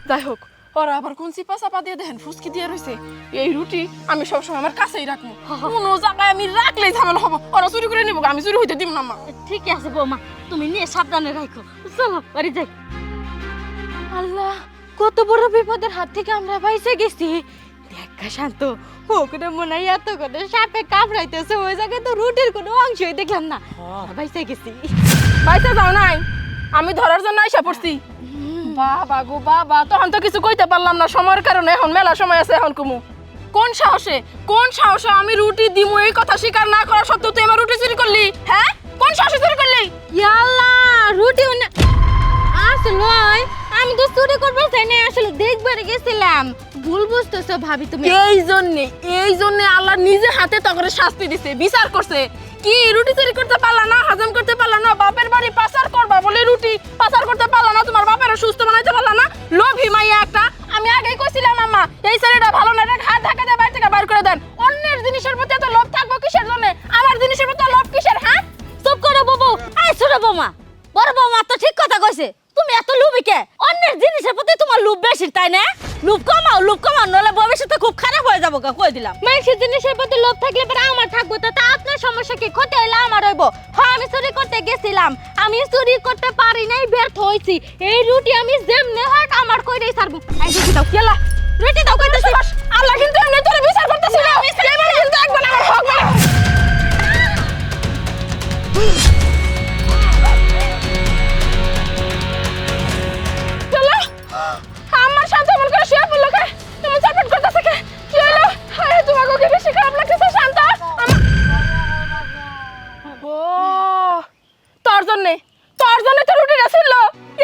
যাই হোক, ওরা আবার কোন চিপা চাপা দিয়ে দেখেন ফুসকি দিয়ে রয়েছে। এই রুটি আমি সবসময় আমার কাছেই রাখবো, কোনো জায়গায় আমি রাখলেই ঝামেলা হবো। ওরা চুরি করে নিবো, আমি চুরি হইতে দিব না। আম্মা ঠিক আছে বৌমা, তুমি নিয়ে সাবধানে রাখো। চলো বাড়ি যাই। আল্লাহ, কত বড় বিপদের হাত থেকে আমরা বাইসে গেছি। দেখা শান্ত, ওখানে মনে হয় এত করে সাপে কামড়াইতেছে, ওই জায়গায় তো রুটির কোনো অংশই দেখলাম না। বাইসে গেছি। বাইতে যাও নাই, আমি ধরার জন্য আইসা পড়ছি। বাবা গো বাবা, তখন তো কিছু কইতে পারলাম না সময়ের কারণে। এখন মেলা সময় আছে, এখন কুমু কোন সাহসে আমি রুটি দিমু এই কথা স্বীকার না করা সত্ত্বেও তুই আমার রুটি চুরি করলি? হ্যাঁ, কোন সাহসে চুরি করলি? ইয়াল্লা, রুটি আসলে আমি তো চুরি করবার চাই না, আসলে দেখবার গেছিলাম। ভুল বুঝতেছো ভাবি তুমি। এই জন্য আল্লাহ নিজে হাতে তখন শাস্তি দিছে, বিচার করছে। কি রুটি চুরি করতে পারলা না, হজম করতে পারলা না, বাপের বাড়ি পাচার করবা বলে রুটি পাচার করতে পারলা না, তোমার বাপের সুস্থ বানাইতে পারলা না, লোভী মাইয়া একটা। আমি আগেই কইছিলাম আম্মা, এই ছেলেটা ভালো না, এটা ঘাট ধাক্কা দিয়ে বাড়ি থেকে বাইর করে দেন। অন্যের জিনিসের প্রতি এত লোভ থাকবো কিসের জন্য? আমার জিনিসের প্রতি লোভ কিসের? হ্যাঁ, চুপ করো বাবু। এই ছোট বৌমা, বড় বৌমা তো ঠিক কথা কইছে। তুমি এত লুবি কে? অন্যের জিনিসের প্রতি তোমার লোভ বেশি, তাই না? লোভ কমাও, নলে ভবিষ্যতে খুব খারাপ হয়ে যাবো, কই দিলাম। মানুষের জিনিসের প্রতি লোভ থাকলে পরে আমার থাকবো, তো তা আপনার সমস্যা কি? ক্ষতি হইলে আমার হইব। হ্যাঁ, আমি চুরি করতে গেছিলাম, আমি চুরি করতে পারি নাই, ব্যর্থ হয়েছি। এই রুটি আমি যেমনে হয় আমার কইরেই ছাড়বো। এই রুটি দাও, কেলা রুটি দাও কইতেছি। আল্লাহ কিন্তু এমনি তোরে বিচার করতেছে না। এবারে কিন্তু একবার আমার হক মেরে আমার শান্ত মন করে শুয়ে পড়লো কে? তুমি চাপট করতেছে কে? কি হলো? আরে তোমাকে কি বেশি খারাপ লাগতেছে শান্ত? ও, তোর জন্য তো রুটিটা ছিল।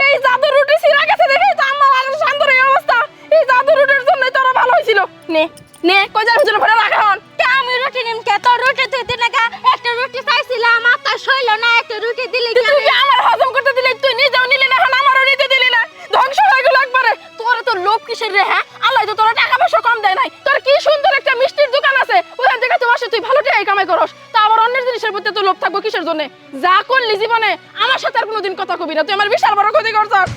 এই জাদু রুটি ছিঁড়া গেছে দেখে তো আমার আর শান্তর এই অবস্থা। এই জাদু রুটির জন্যই তোরা ভালো হয়েছিল। নে নে, কই যার ভিতরে ভরে রাখা হন। আমি রুটি নিম কে? তোর রুটি তুই দিলে কা? একটা রুটি চাইছিলাম, আর তোর সইল না, একটা রুটি দিলি কি? তুই যে আমার হজম করতে দিলি, তুই নিজেও নিলি না, এখন আমারও নিতে দিলি না। ধ্বংস হয়ে গেল একবারে। তোর তো লোভ কিসের রে? হ্যাঁ, আল্লাহ তো তোর টাকা পয়সা কম দেয় নাই। তোর কি সুন্দর একটা মিষ্টির দোকান আছে, ওখান থেকে তুই আসে তুই ভালো টাকাই কামাই করস। তা আবার অন্যের জিনিসের প্রতি তো লোভ থাকবো কিসের জন্য? যা করলি জীবনে আমার সাথে আর কোনোদিন কথা কবি না। তুই আমার বিশাল বড় ক্ষতি করছস।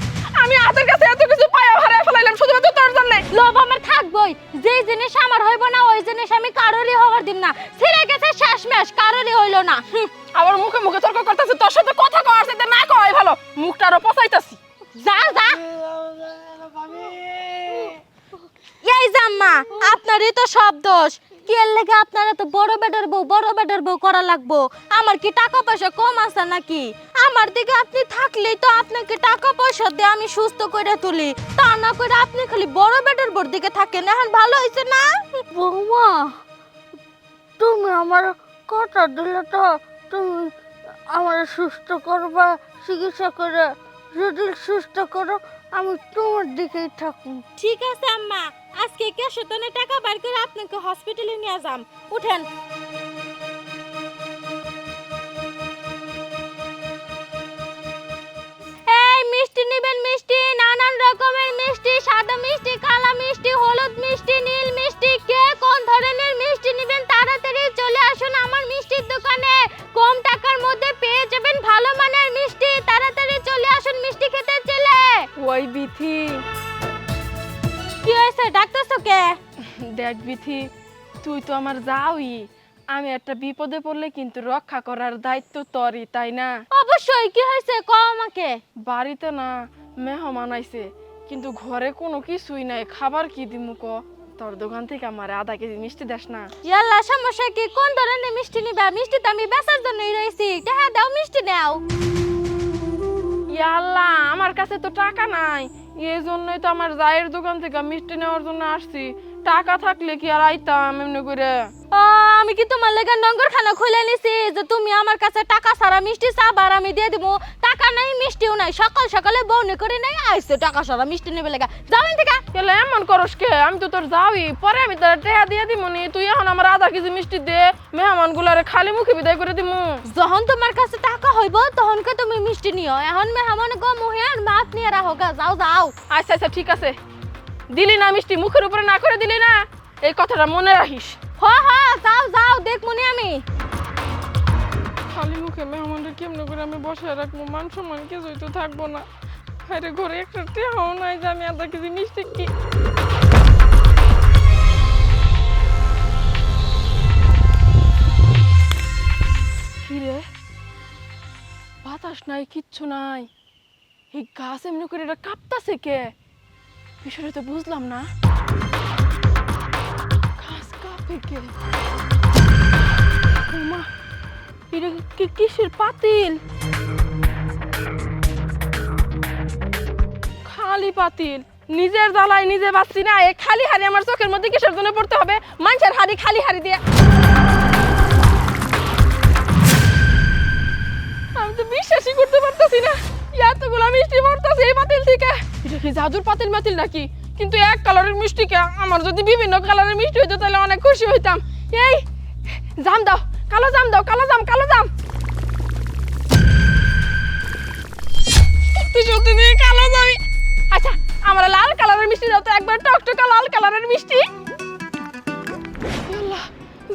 আমি হাতের কাছে এত কিছু পায়া হারায় ফেলাইলাম শুধুমাত্র তোর জন্য। লোভ আমার থাকবই, যে জিনিস আমার হইব না ওই জিনিস আমি কারোরই হওয়ার দিব না। ছিঁড়ে গেছে শেষমেশ, কারোরই হইল না। আবার মুখে মুখে তর্ক করতেছিস, তোর সাথে কথা কওয়ার সাথে না কওয়াই ভালো। মুখটা আরো পচাইতাছি। যা যা। এই জাম্মা, আপনারই তো সব দোষ। কি এর লেগে আপনারা তো বড় বেডার বউ করা লাগবো? আমার কি টাকা পয়সা কম আছে নাকি? আমার দিকে আপনি থাকলেই তো আপনাকে টাকা পয়সা দিয়ে আমি সুস্থ করে তুলি, তা না করে আপনি খালি বড় বেডার বউর দিকে থাকেন। এখন ভালো হয়েছে না? বৌমা, তুমি আমার কথা দিলে তো তুমি আমার সুস্থ করবা, চিকিৎসা করে যদি সুস্থ করো, আমি তোমার দিকেই থাকবো। ঠিক আছে আম্মা, আজকে কেশতনে টাকা বের করে আপনাকে হসপিটালে নিয়ে যাম। উঠেন। এই মিষ্টি নিবেন নেবেন মিষ্টি, নানান রকমের মিষ্টি, সাদা মিষ্টি, কালা মিষ্টি, হলুদ মিষ্টি, নীল মিষ্টি, কে কোন ধরনের মিষ্টি নেবেন তাড়াতাড়ি চলে আসুন আমার মিষ্টির দোকানে। কম টাকার মধ্যে পেয়ে যাবেন ভালো মানের মিষ্টি, তাড়াতাড়ি চলে আসুন মিষ্টি খেতে চলে। ওই বিথি, কি হয়েছে, ডাকতেছো কে? দেখ বিথি, তুই তো আমার যাওই, আমি একটা বিপদে পড়লে কিন্তু রক্ষা করার দায়িত্ব তোরই, তাই না? অবশ্যই, কি হয়েছে কও আমাকে। বাড়িতে না মেহমান আইছে, কিন্তু ঘরে কোনো কিছুই নাই, খাবার কি দিমু ক? তোর দোকান থেকে আমার আধা কেজি মিষ্টি দেস না? ইয়াল্লা, সমস্যা কি? কোন ধরনের মিষ্টি নিবা? মিষ্টি তো আমি বেচার জন্যই রয়েছি, টাকা দাও, মিষ্টি নাও। ইয়াল্লা, আমার কাছে তো টাকা নাই, এই জন্যই তো আমার জায়ের দোকান থেকে মিষ্টি নেওয়ার জন্য আসছি। টাকা থাকলে কি আর আইতাম এমনি করে? আমি কি তোমার লেগে নঙ্গরখানা খুলে নিছি যে তুমি আমার কাছে টাকা ছাড়া মিষ্টি চাবা আর আমি দিয়ে দিব? টাকা নাই, মিষ্টিও নাই, সকাল সকালে বউনি করে নাই আইছে টাকা ছাড়া মিষ্টি নেবে লেগা। যাবেন থেকে এলে এমন করস কে? আমি তো তোর যাওই, পরে আমি তোর টাকা দিয়ে দিমুনি। তুই এখন আমার আধা কেজি মিষ্টি দে, মেহমান গুলারে খালি মুখে বিদায় করে দিমু। যখন তোমার কাছে টাকা হইব তখন কে তুমি মিষ্টি নিও, এখন মেহমান গো মুহে আর মাত নিয়ে রাখো গা, যাও যাও। আচ্ছা আচ্ছা ঠিক আছে, দিলি না মিষ্টি, মুখের উপরে না করে দিলি না, এই কথাটা মনে রাখিস। হ হ, যাও যাও, দেখমুনি আমি। খালি মুখে মেহমানদের কেমনে করে আমি বসায় রাখবো? মান সম্মান কিছুই তো থাকবো না। আরে ঘরে একটা টেহাও নাই যে আমি আধা কেজি মিষ্টি কি। কিরে, বাতাস নাই, কিচ্ছু নাই, এই গাছ এমনি করে এটা কাঁপতাছে কে? বিষয়টা তো বুঝলাম না। গাছ কাঁপে কে? ওমা, এটা কিসের পাতিল? খালি পাতিল, নিজের জ্বালায় নিজে বাঁচছি না। এই খালি হাড়ি আমার চোখের মধ্যে কিসের জন্য পড়তে হবে? মানুষের হাড়ি খালি হাড়ি দিয়ে আমি তো বিশ্বাসই করতে পারতেছি না, এতগুলা মিষ্টি পড়তেছে এই পাতিল থেকে। এটা কি জাদুর পাতিল মাতিল নাকি? কিন্তু এক কালারের মিষ্টি কে? আমার যদি বিভিন্ন কালারের মিষ্টি হইতো তাহলে অনেক খুশি হইতাম। এই জাম দাও, কালো জাম দাও, কালো জাম, কালো জাম। তুই সত্যি দিয়ে কালো জামি। আচ্ছা, আমার লাল কালারের মিষ্টি দাও তো, একবার টকটকা লাল কালারের মিষ্টি। আল্লাহ,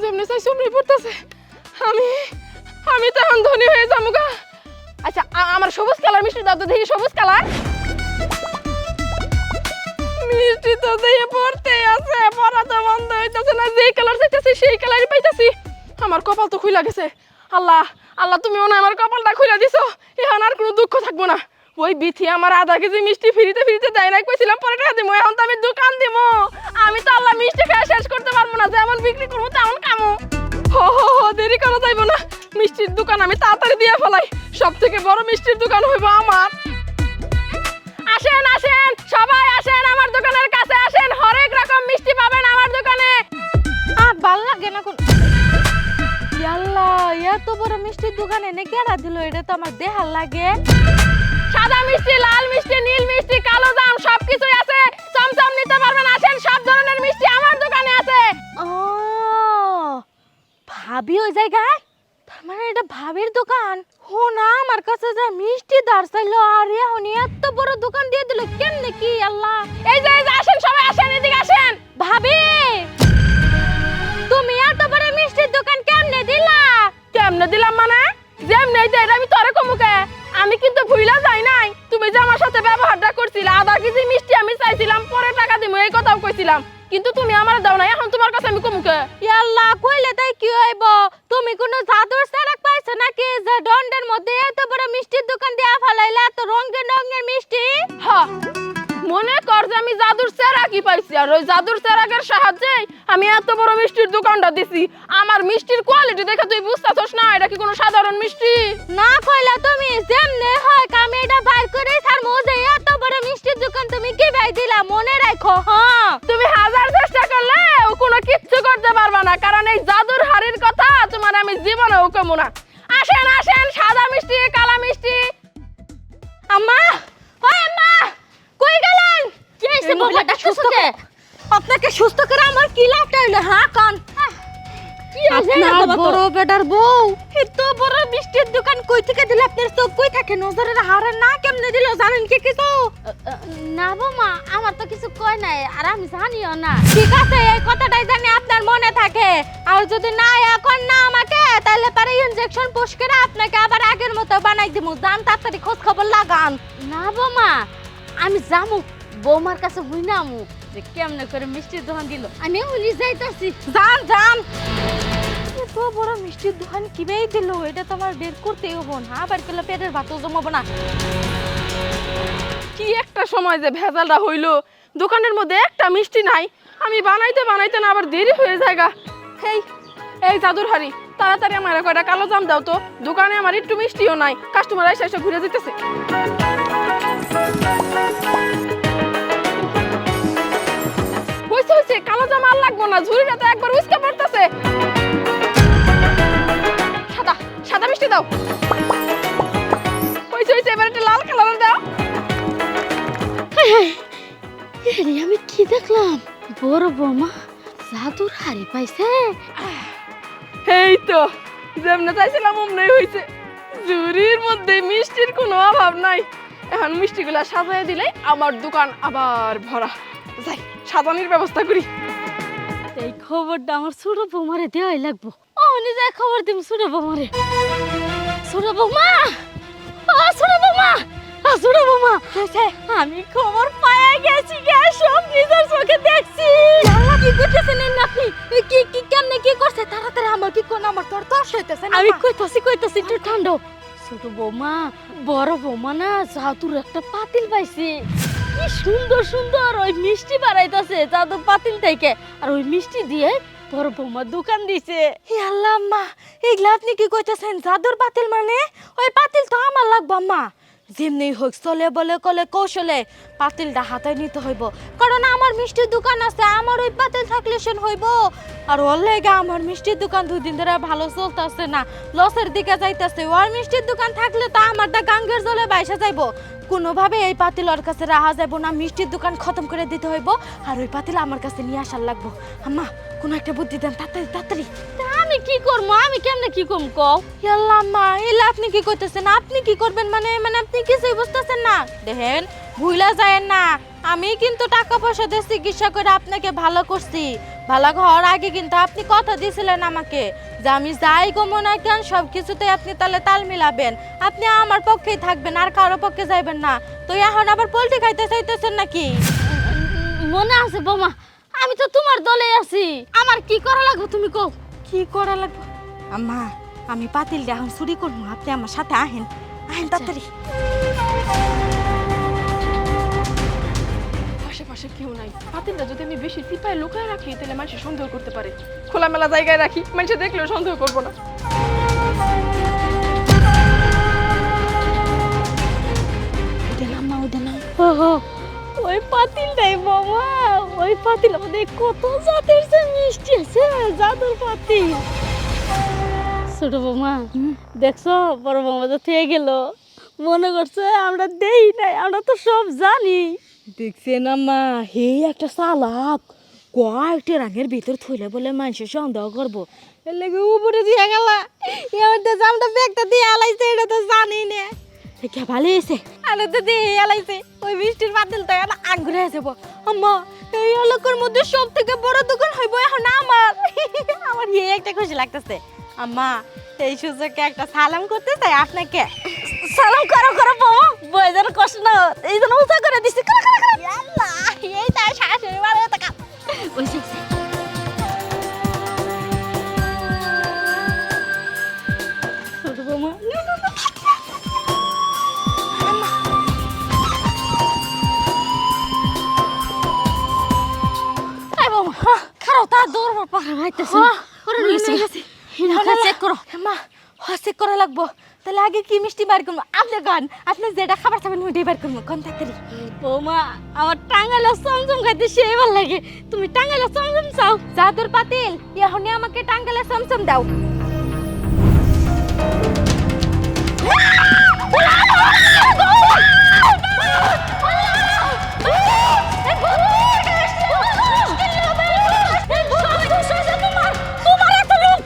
যেমনি চাই সেমনি পড়তেছে। আমি তো এখন ধনী হয়ে যাবো গা। আচ্ছা, আমার সবুজ কালার মিষ্টি দাও তো, দেখি সবুজ কালার মিষ্টি তো দিয়ে পড়তেই আছে, পড়া তো বন্ধ হইতেছে না। যেই কালার চাইতেছি সেই কালারই পাইতেছি। আমার কপাল তো খুইলা গেছে। আল্লাহ আল্লাহ, তুমি মনে হয় আমার কপালটা খুইলা দিছো, এখন আর কোনো দুঃখ থাকবো না। ওই বিথি আমার আধা কেজি মিষ্টি ফ্রিতে ফ্রিতে দেয় নাই, কইছিলাম পরে টাকা দিমু, এখন তো আমি দোকান দিমু। আমি তো আল্লাহ মিষ্টি খেয়ে শেষ করতে পারবো না, যেমন বিক্রি করবো তেমন কামু। হো হো হো, দেরি করা যাইবো না, মিষ্টির দোকান আমি তাড়াতাড়ি দিয়ে ফেলাই। সব থেকে বড় মিষ্টির দোকান হইব আমার। আসেন আসেন সবাই, আসেন আমার দোকানের কাছে আসেন, হরেক রকম মিষ্টি পাবেন আমার দোকানে। ভাল লাগে না কোন। ইয়াল্লা, এত বড় মিষ্টির দোকানে এনে কেডা দিল? এটা তো আমার দেহার লাগে। সাদা মিষ্টি, লাল মিষ্টি, নীল মিষ্টি, কালো জাম সবকিছুই আছে, চমচম নিতে পারবেন। আসেন, সব ধরনের মিষ্টি আমার দোকানে আছে। ও, ভাবি ওই জায়গায়? তার মানে এটা ভাবির দোকান। হো না, আমার কাছে যা মিষ্টি দাঁড় চাইলো আর এখন এত বড় দোকান দিয়ে দিল কেমনে কি? আল্লাহ, এই যে আসেন সবাই, আসেন এদিকে আসেন। ভাবি তুমি এত বড় মিষ্টির দোকান কেমনে দিলা? কেমনে দিলাম মানে? যেমনি দেয় আমি তোরে কমুকে, আমি কিন্তু ভুইলা যাই নাই। তুমি যে আমার সাথে ব্যবহারটা করছিলা, আধা কেজি মিষ্টি আমি চাইছিলাম, পরে টাকা দিমু এই কথাও কইছিলাম, কিন্তু তুমি আমার দাও না। এখন তোমার কাছে আমি কমুকে? আল্লাহ, কইলে তাই কি হইব? তুমি কোন জাদুর সেরাক পাইছো নাকি যে দণ্ডের মধ্যে এত বড় মিষ্টির দোকান দিয়া ফেলাইলা? এত রঙের রঙের মিষ্টি। হ্যাঁ, মনে কর যে আমি জাদুর চেরাকি পাইছি, আর ওই জাদুর চেরাকের সাহায্যে আমি এত বড় মিষ্টির দোকানটা দিছি। আমার মিষ্টির কোয়ালিটি দেখে তুই বুঝতাছস না এটা কি কোনো সাধারণ মিষ্টি? না কইলা তুমি, যেমনে হয় আমি এটা বাইর করে ছাড় মোজে এত বড় মিষ্টির দোকান তুমি কি ভাই দিলা? মনে রাখো। হ্যাঁ, তুমি হাজার চেষ্টা করলে ও কোনো কিচ্ছু করতে পারবা না, কারণ এই জাদুর হাড়ির কথা তোমার আমি জীবনেও কমু না। আসেন আসেন, সাদা মিষ্টি, কালা মিষ্টি। আম্মা, ওই আম্মা, কই গেলেন? কি হইছে বাবা, ডাকতেছো কে? আপনাকে সুস্থ করে আমার কি লাভটা হইলো? হ্যাঁ, কোন কি আছে আপনার বড় বেটার বউ এত বড় মিষ্টির দোকান কই থেকে দিল? আপনার চোখ কই থাকে? নজরের হারে না কেমনে দিল জানেন কি কিছু? না বৌমা আমার তো কিছু কয় নাই আর আমি জানিও না। ঠিক আছে, এই কথাটাই জানি আপনার মনে থাকে। আর যদি না এখন না আমাকে, তাহলে পরে ইনজেকশন পুশ করে আপনাকে আবার আগের মতো বানাই দিমু। যান তাড়াতাড়ি খোঁজ খবর লাগান। না বৌমা আমি যামু বৌমার কাছে হই না আমু যে কেমনে করে মিষ্টির দোকান দিল। আমি উনি যাইতাছি। যান যান। এত বড় মিষ্টির দোকান কিভাবে দিল? এটা তো আমার বের করতেই হবো না। আবার গেলে পেটের ভাতও জমাবো না। কি একটা সময় যে ভেজালটা হইলো, দোকানের মধ্যে একটা মিষ্টি নাই। আমি বানাইতে বানাইতে না আবার দেরি হয়ে যায়গা। এই জাদুর হাড়ি, তাড়াতাড়ি আমার কয়টা কালো জাম দাও তো। দোকানে আমার একটু মিষ্টিও নাই, কাস্টমার এসে এসে ঘুরে যেতেছে। হইছে কালো জাম আর লাগবো না, ঝুড়িটা তো একবার উস্কে পড়তেছে। সাদা সাদা মিষ্টি দাও। হইছে এবার একটা লাল কালার দাও। এরে আমি কি দেখলাম? বড় বৌমা জাদুর হাড়ি পাইছে। এই তো যেমনে চাইছিলাম অমনই হইছে। ঝুড়ির মধ্যে মিষ্টির কোনো অভাব নাই। এখন মিষ্টিগুলা সাজায় দিলে আমার দোকান আবার ভরা। যাই সাজানোর ব্যবস্থা করি। এই খবরটা আমার ছোট বৌমারে দেওয়াই লাগবো। ও উনি যায় খবর দিব ছোট বৌমারে। ছোট বৌমা, ও ছোট বৌমা, ছোট বৌমা, আমি খবর পাইয়া গেছি গে, সব নিজের চোখে দেখছি। আল্লাহ, কি করতেছেন আপনি? কি কি কেমনে কি করছে? তাড়াতাড়ি আমার কি কোন আমার তোর দশ হইতেছে না। আমি কইতাছি একটু ঠান্ডা। ছোট বৌমা বড় বৌমা না জাদুর একটা পাতিল পাইছে। কি সুন্দর সুন্দর ওই মিষ্টি বানাইতাছে জাদুর পাতিল থেকে। আর ওই মিষ্টি দিয়ে বড় বৌমা দোকান দিছে। হে আল্লাহ আম্মা, এগুলা আপনি কি কইতেছেন? জাদুর পাতিল মানে? ওই পাতিল তো আমার লাগবে আম্মা। যেমনি হোক চলে বলে কলে কৌশলে পাতিলটা হাতে নিতে হইব, কারণ আমার মিষ্টির দোকান আছে। আমার ওই পাতিল থাকলে সেন হইব। আর ওর লেগে আমার মিষ্টির দোকান 2 দিন ধরে ভালো চলতেছে না, লসের দিকে যাইতেছে। ওর মিষ্টির দোকান থাকলে তো আমারটা গাঙ্গের জলে বাইসা যাইব। কোনোভাবে এই পাতিল ওর কাছে রাখা যাইব না। মিষ্টির দোকান খতম করে দিতে হইব, আর ওই পাতিল আমার কাছে নিয়ে আসার লাগবো। আম্মা কোনো একটা বুদ্ধি দেন, তাড়াতাড়ি তাড়াতাড়ি। তা আমি কি করবো? আমি কেমনে কি করবো কও? ইয়াল্লা আম্মা, এলা আপনি কি করতেছেন? আপনি কি করবেন মানে মানে আপনি কিছুই বুঝতেছেন না। দেখেন, ভুলা যায় না, আমি কিন্তু টাকা পয়সা দিয়ে চিকিৎসা করে আপনাকে ভালো করছি। ভালো হওয়ার আগে কিন্তু আপনি কথা দিয়েছিলেন আমাকে যে আমি যাই গমো না কেন সব কিছুতে আপনি তাহলে তাল মিলাবেন। আপনি আমার পক্ষেই থাকবেন, আর কারো পক্ষে যাইবেন না। তো এখন আবার পোল্ট্রি খাইতে চাইতেছেন নাকি? মনে আছে বৌমা, আমি তো তোমার দলে আছি। আমার কি করা লাগবে তুমি কও? কি করা লাগবে? আম্মা, আমি পাতিলটা এখন চুরি করবো, আপনি আমার সাথে আহেন। আহেন তাড়াতাড়ি। আশেপাশে কেউ নাই। পাতিলটা যদি আমি বেশি চিপায় লুকায় রাখি তাহলে মানুষ সন্দেহ করতে পারে। খোলামেলা জায়গায় রাখি, মানুষ দেখলেও সন্দেহ করবো না। ওহো, ওই পাতিলটাই বৌমা। ওই পাতিল আমাদের কত জাতের যে মিষ্টি আছে, জাদুর পাতিল। ছোট বৌমা দেখছো, বড় বৌমা তো থেকে গেল। মনে করছে আমরা দেই নাই, আমরা তো সব জানি। দেখছেন আম্মা, হে একটা চালাক। কয়েকটি রাঙের ভিতর থইলে বলে মানুষের সন্দেহ করবো। এর লেগে উপরে দিয়ে গেলা, এবার জামটা ব্যাগটা দিয়ে আলাইছে, এটা তো জানি না। কে ভালো হয়েছে, আলো তো দিয়ে আলাইছে। ওই মিষ্টির পাতিলটা আঙ্গুরে যাবো। আম্মা, এই এলাকার মধ্যে সব থেকে বড় দোকান হইব এখন আমার। আমার এই একটা খুশি লাগতেছে। আম্মা, এই সুযোগে একটা সালাম করতে চাই আপনাকে। সালাম করো করো বৌমা, বয়সের কষ্ট না, এই জন্য উঁচা করে দিছি। এই তার শাশুড়ি বাড়ি টাকা ওই ছোট বৌমা, খারাপ তার দৌড় পাহাড় হাইতেছে। চেক করো। মা, চেক করা লাগবো। তাহলে আগে কি মিষ্টি বার করবো? আপনি গান, আপনি যেটা খাবার চাবেন ওইটাই বার করবো। কোন তাড়াতাড়ি। বৌমা, আমার টাঙ্গাইলা চমচম খাইতে সেই ভালো লাগে। তুমি টাঙ্গাইলা চমচম চাও? জাদুর পাতিল, এখনই আমাকে টাঙ্গালে চমচম দাও। তোমার এত লোক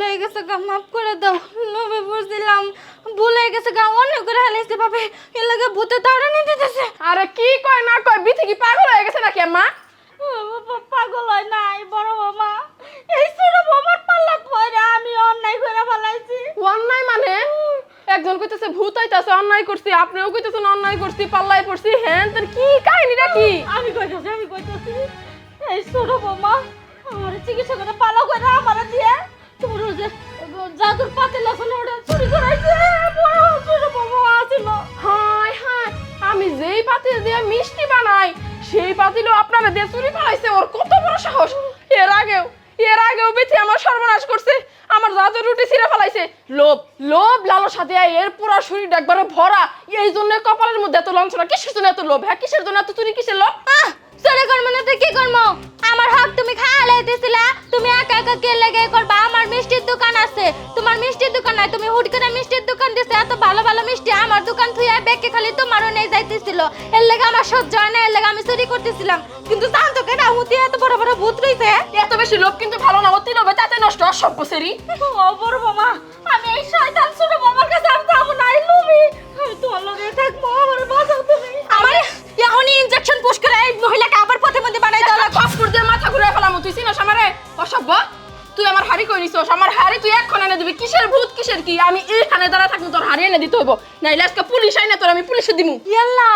হয়ে গেছে গা, মাফ করে দাও। লোভে পড়ছিলাম, ভুল হয়ে গেছে গা, অন্য করে হালাইছে বাপে, এর লাগে ভূতে তাড়ানি দিতেছে। আরে কি কয় না কয়, বিথি কি পাগল হয়ে গেছে নাকি আম্মা? পাগল হয় নাই বড় মামা, এই ছোট মামার পাল্লাত পয়রা আমি অন্যায় করে ফেলাইছি। অন্যায় মানে? একজন কইতেছে ভূত আইতাছে, অন্যায় করছি, আপনিও কইতেছেন অন্যায় করছি, পাল্লায় পড়ছি, হ্যাঁ তোর কি কাহিনীটা কি? আমি কইতাছি এই ছোট মামা আমার চিকিৎসা করে পালা করে আমার দিয়ে তোমার ওই যে জাদুর পাতিল আছে না ওটা চুরি করাইছে। বড় ছোট মামা আছিল। হায় হায়, আমি যেই পাতিল দিয়ে মিষ্টি বানাই সেই পাতিলও আপনারা দিয়ে চুরি পালাইছে, ওর কত বড় সাহস! এর আগেও বেঁচে আমার সর্বনাশ করছে, আমার জাদুর রুটি ছিঁড়ে ফেলাইছে। লোভ লালসা দিয়ে এর পুরো শরীরটা একবারে ভরা, এই জন্য কপালের মধ্যে এত লাঞ্ছনা। কিসের জন্য এত লোভ? হ্যাঁ কিসের জন্য এত চুরি, কিসের লোভ? চুরি করবো না তো কি করবো? আমার হক তুমি খাওয়া লাইতেছিলা, তুমি একা একা কে লেগে করবা? আমার মিষ্টির দোকান আছে, তোমার মিষ্টির দোকান নাই, তুমি হুট করে মিষ্টির দোকান দিছে, এত ভালো ভালো মিষ্টি আমার দোকান থুইয়া বেকে খালি তোমারও নেই যাইতেছিল, এর লেগে আমার সহ্য হয় না, এর লেগে আমি চুরি করতেছিলাম। কিন্তু জানতো কেনা হুতি এত বড় বড় ভূত রইছে। এত বেশি লোভ কিন্তু ভালো না, অতি লোভে তাতে নষ্ট, অসভ্য সেরি। ও বড় মামা, আমি এই শয়তান ছোট মামার কাছে আর যাবো না, এই লোভী আমি তোমার লগে থাকবো, আমার বাঁচাও তুমি। আমার এখনই ইনজেকশন পুশ করে এই মহিলাকে আবার প্রতিবন্ধী বানাই দেওয়া লাগবে। কসপুর দিয়ে মাথা ঘুরে ফেলাম, তুই চিনস আমারে? অসভ্য! তুই আমার হাড়ি কই নিছস? আমার হাড়ি তুই এক্ষণ এনে দিবি। কিসের ভূত কিসের কি? আমি এইখানে দাঁড়া থাকবো, তোর হাড়ি এনে দিতে হইব, নাইলে আজকে পুলিশ আইনা তোর আমি পুলিশে দিমু। ইয়াল্লা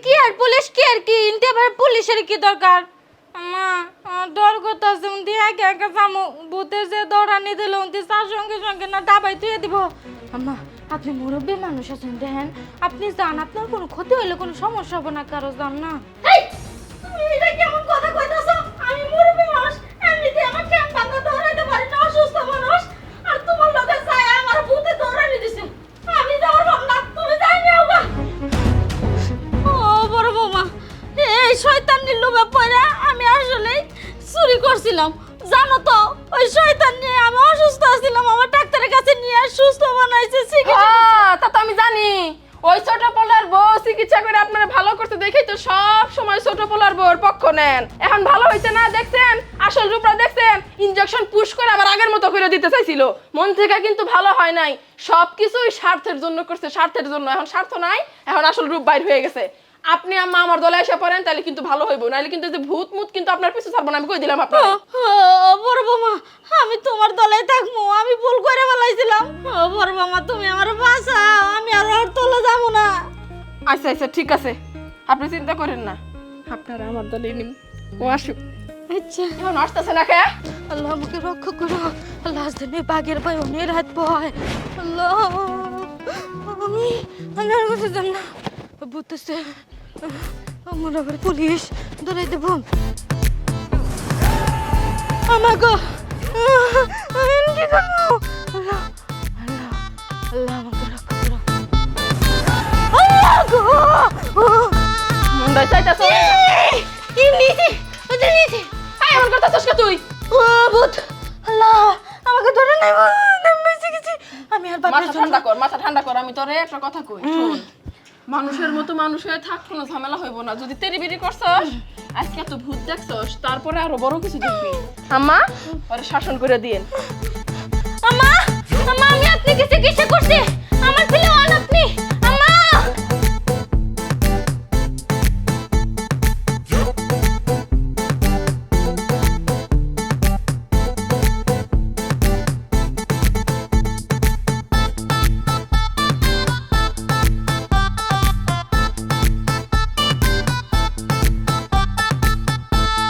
কি আর পুলিশ কি আর কি ইনতে আবার পুলিশের কি দরকার? মা ডর করতেছে, উন্তি একা একা যামু, ভূতে যে দৌড়ানি দিল উন্তি তার সঙ্গে সঙ্গে না ডাবাই তুই দিব। আম্মা আপনি মুরব্বী মানুষ আছেন, দেখেন আপনি যান, আপনার কোনো ক্ষতি হইলে কোনো সমস্যা হবে না, কারো যান না। এই তুমি এটা কেমন কথা কইতাছো? আমি মুরব্বি মানুষ, এমনিতে আমার ঠ্যাং ভাঙা দৌড়াইতে পারি না, অসুস্থ মানুষ, আর তোমার লগে যায় আমার ভূতে দৌড়ানি দিছে। আমি যাওয়ার ভাব না, তুমি যাই নিও গা। ও বড় বৌমা, এই শয়তানের লোভে পড়ে আমি আসলে চুরি করছিলাম। জানো তো ওই শয়তান নিয়ে আমি অসুস্থ ছিলাম, আমার ডাক্তারের কাছে নিয়ে সুস্থ বানাইছে। তা তো আমি জানি, ওই ছোট পোলার বউ চিকিৎসা করে আপনারা ভালো করতে দেখেই তো সব সময় ছোট পোলার বউর পক্ষ নেন। এখন ভালো হয়েছে না, দেখছেন আসল রূপটা দেখছেন? ইনজেকশন পুশ করে আবার আগের মতো করে দিতে চাইছিল, মন থেকে কিন্তু ভালো হয় নাই। সবকিছুই স্বার্থের জন্য করছে, স্বার্থের জন্য। এখন স্বার্থ নাই, এখন আসল রূপ বাইর হয়ে গেছে। আপনি আম্মা আমার দলে এসে পড়েন, তাহলে কিন্তু ভালো হইব, নাহলে কিন্তু যে ভূত মুত কিন্তু আপনার পিছু ছাড়বো না, আমি কই দিলাম আপনার। বড় বৌমা, আমি তোমার দলে থাকবো, আমি ভুল করে ফেলাইছিলাম। বড় বৌমা তুমি আমার বাঁচাও, আমি আর ওর তলে যাবো না। আচ্ছা আচ্ছা ঠিক আছে, আপনি চিন্তা করেন না, আপনারা আমার দলে নিন, ও আসুক। আচ্ছা এখন আসতেছে না কে? আল্লাহ আমাকে রক্ষা করো, আল্লাহ জানে বাগের ভাই অনেক রাত ভয়। আল্লাহ আমি আল্লাহর কাছে যাব না, বুঝতেছে আমার আবার পুলিশ ধরে দেব আমাকে। আমি কি করবো? আল্লাহ আল্লাহ আল্লাহ আমাকে রক্ষা করো। আল্লাহ গো মুন্ডাই চাইতাছো? কি নিছি ওদের নিছি এমন করতেছস কে তুই? ও ভূত! আল্লাহ আমাকে ধরে নাই, আমি বেঁচে গেছি। আমি আর বাপের মাথা ঠান্ডা কর, মাথা ঠান্ডা কর। আমি তোরে একটা কথা কই, শোন, মানুষের মতো মানুষ হয়ে থাক, কোনো ঝামেলা হইব না। যদি তেরিবিরি করছস, আজকে তো ভূত দেখছস, তারপরে আরো বড় কিছু দেখবি। আম্মা ওরে শাসন করে দিয়েন। আম্মা আম্মা আমি আপনি কিছু করছি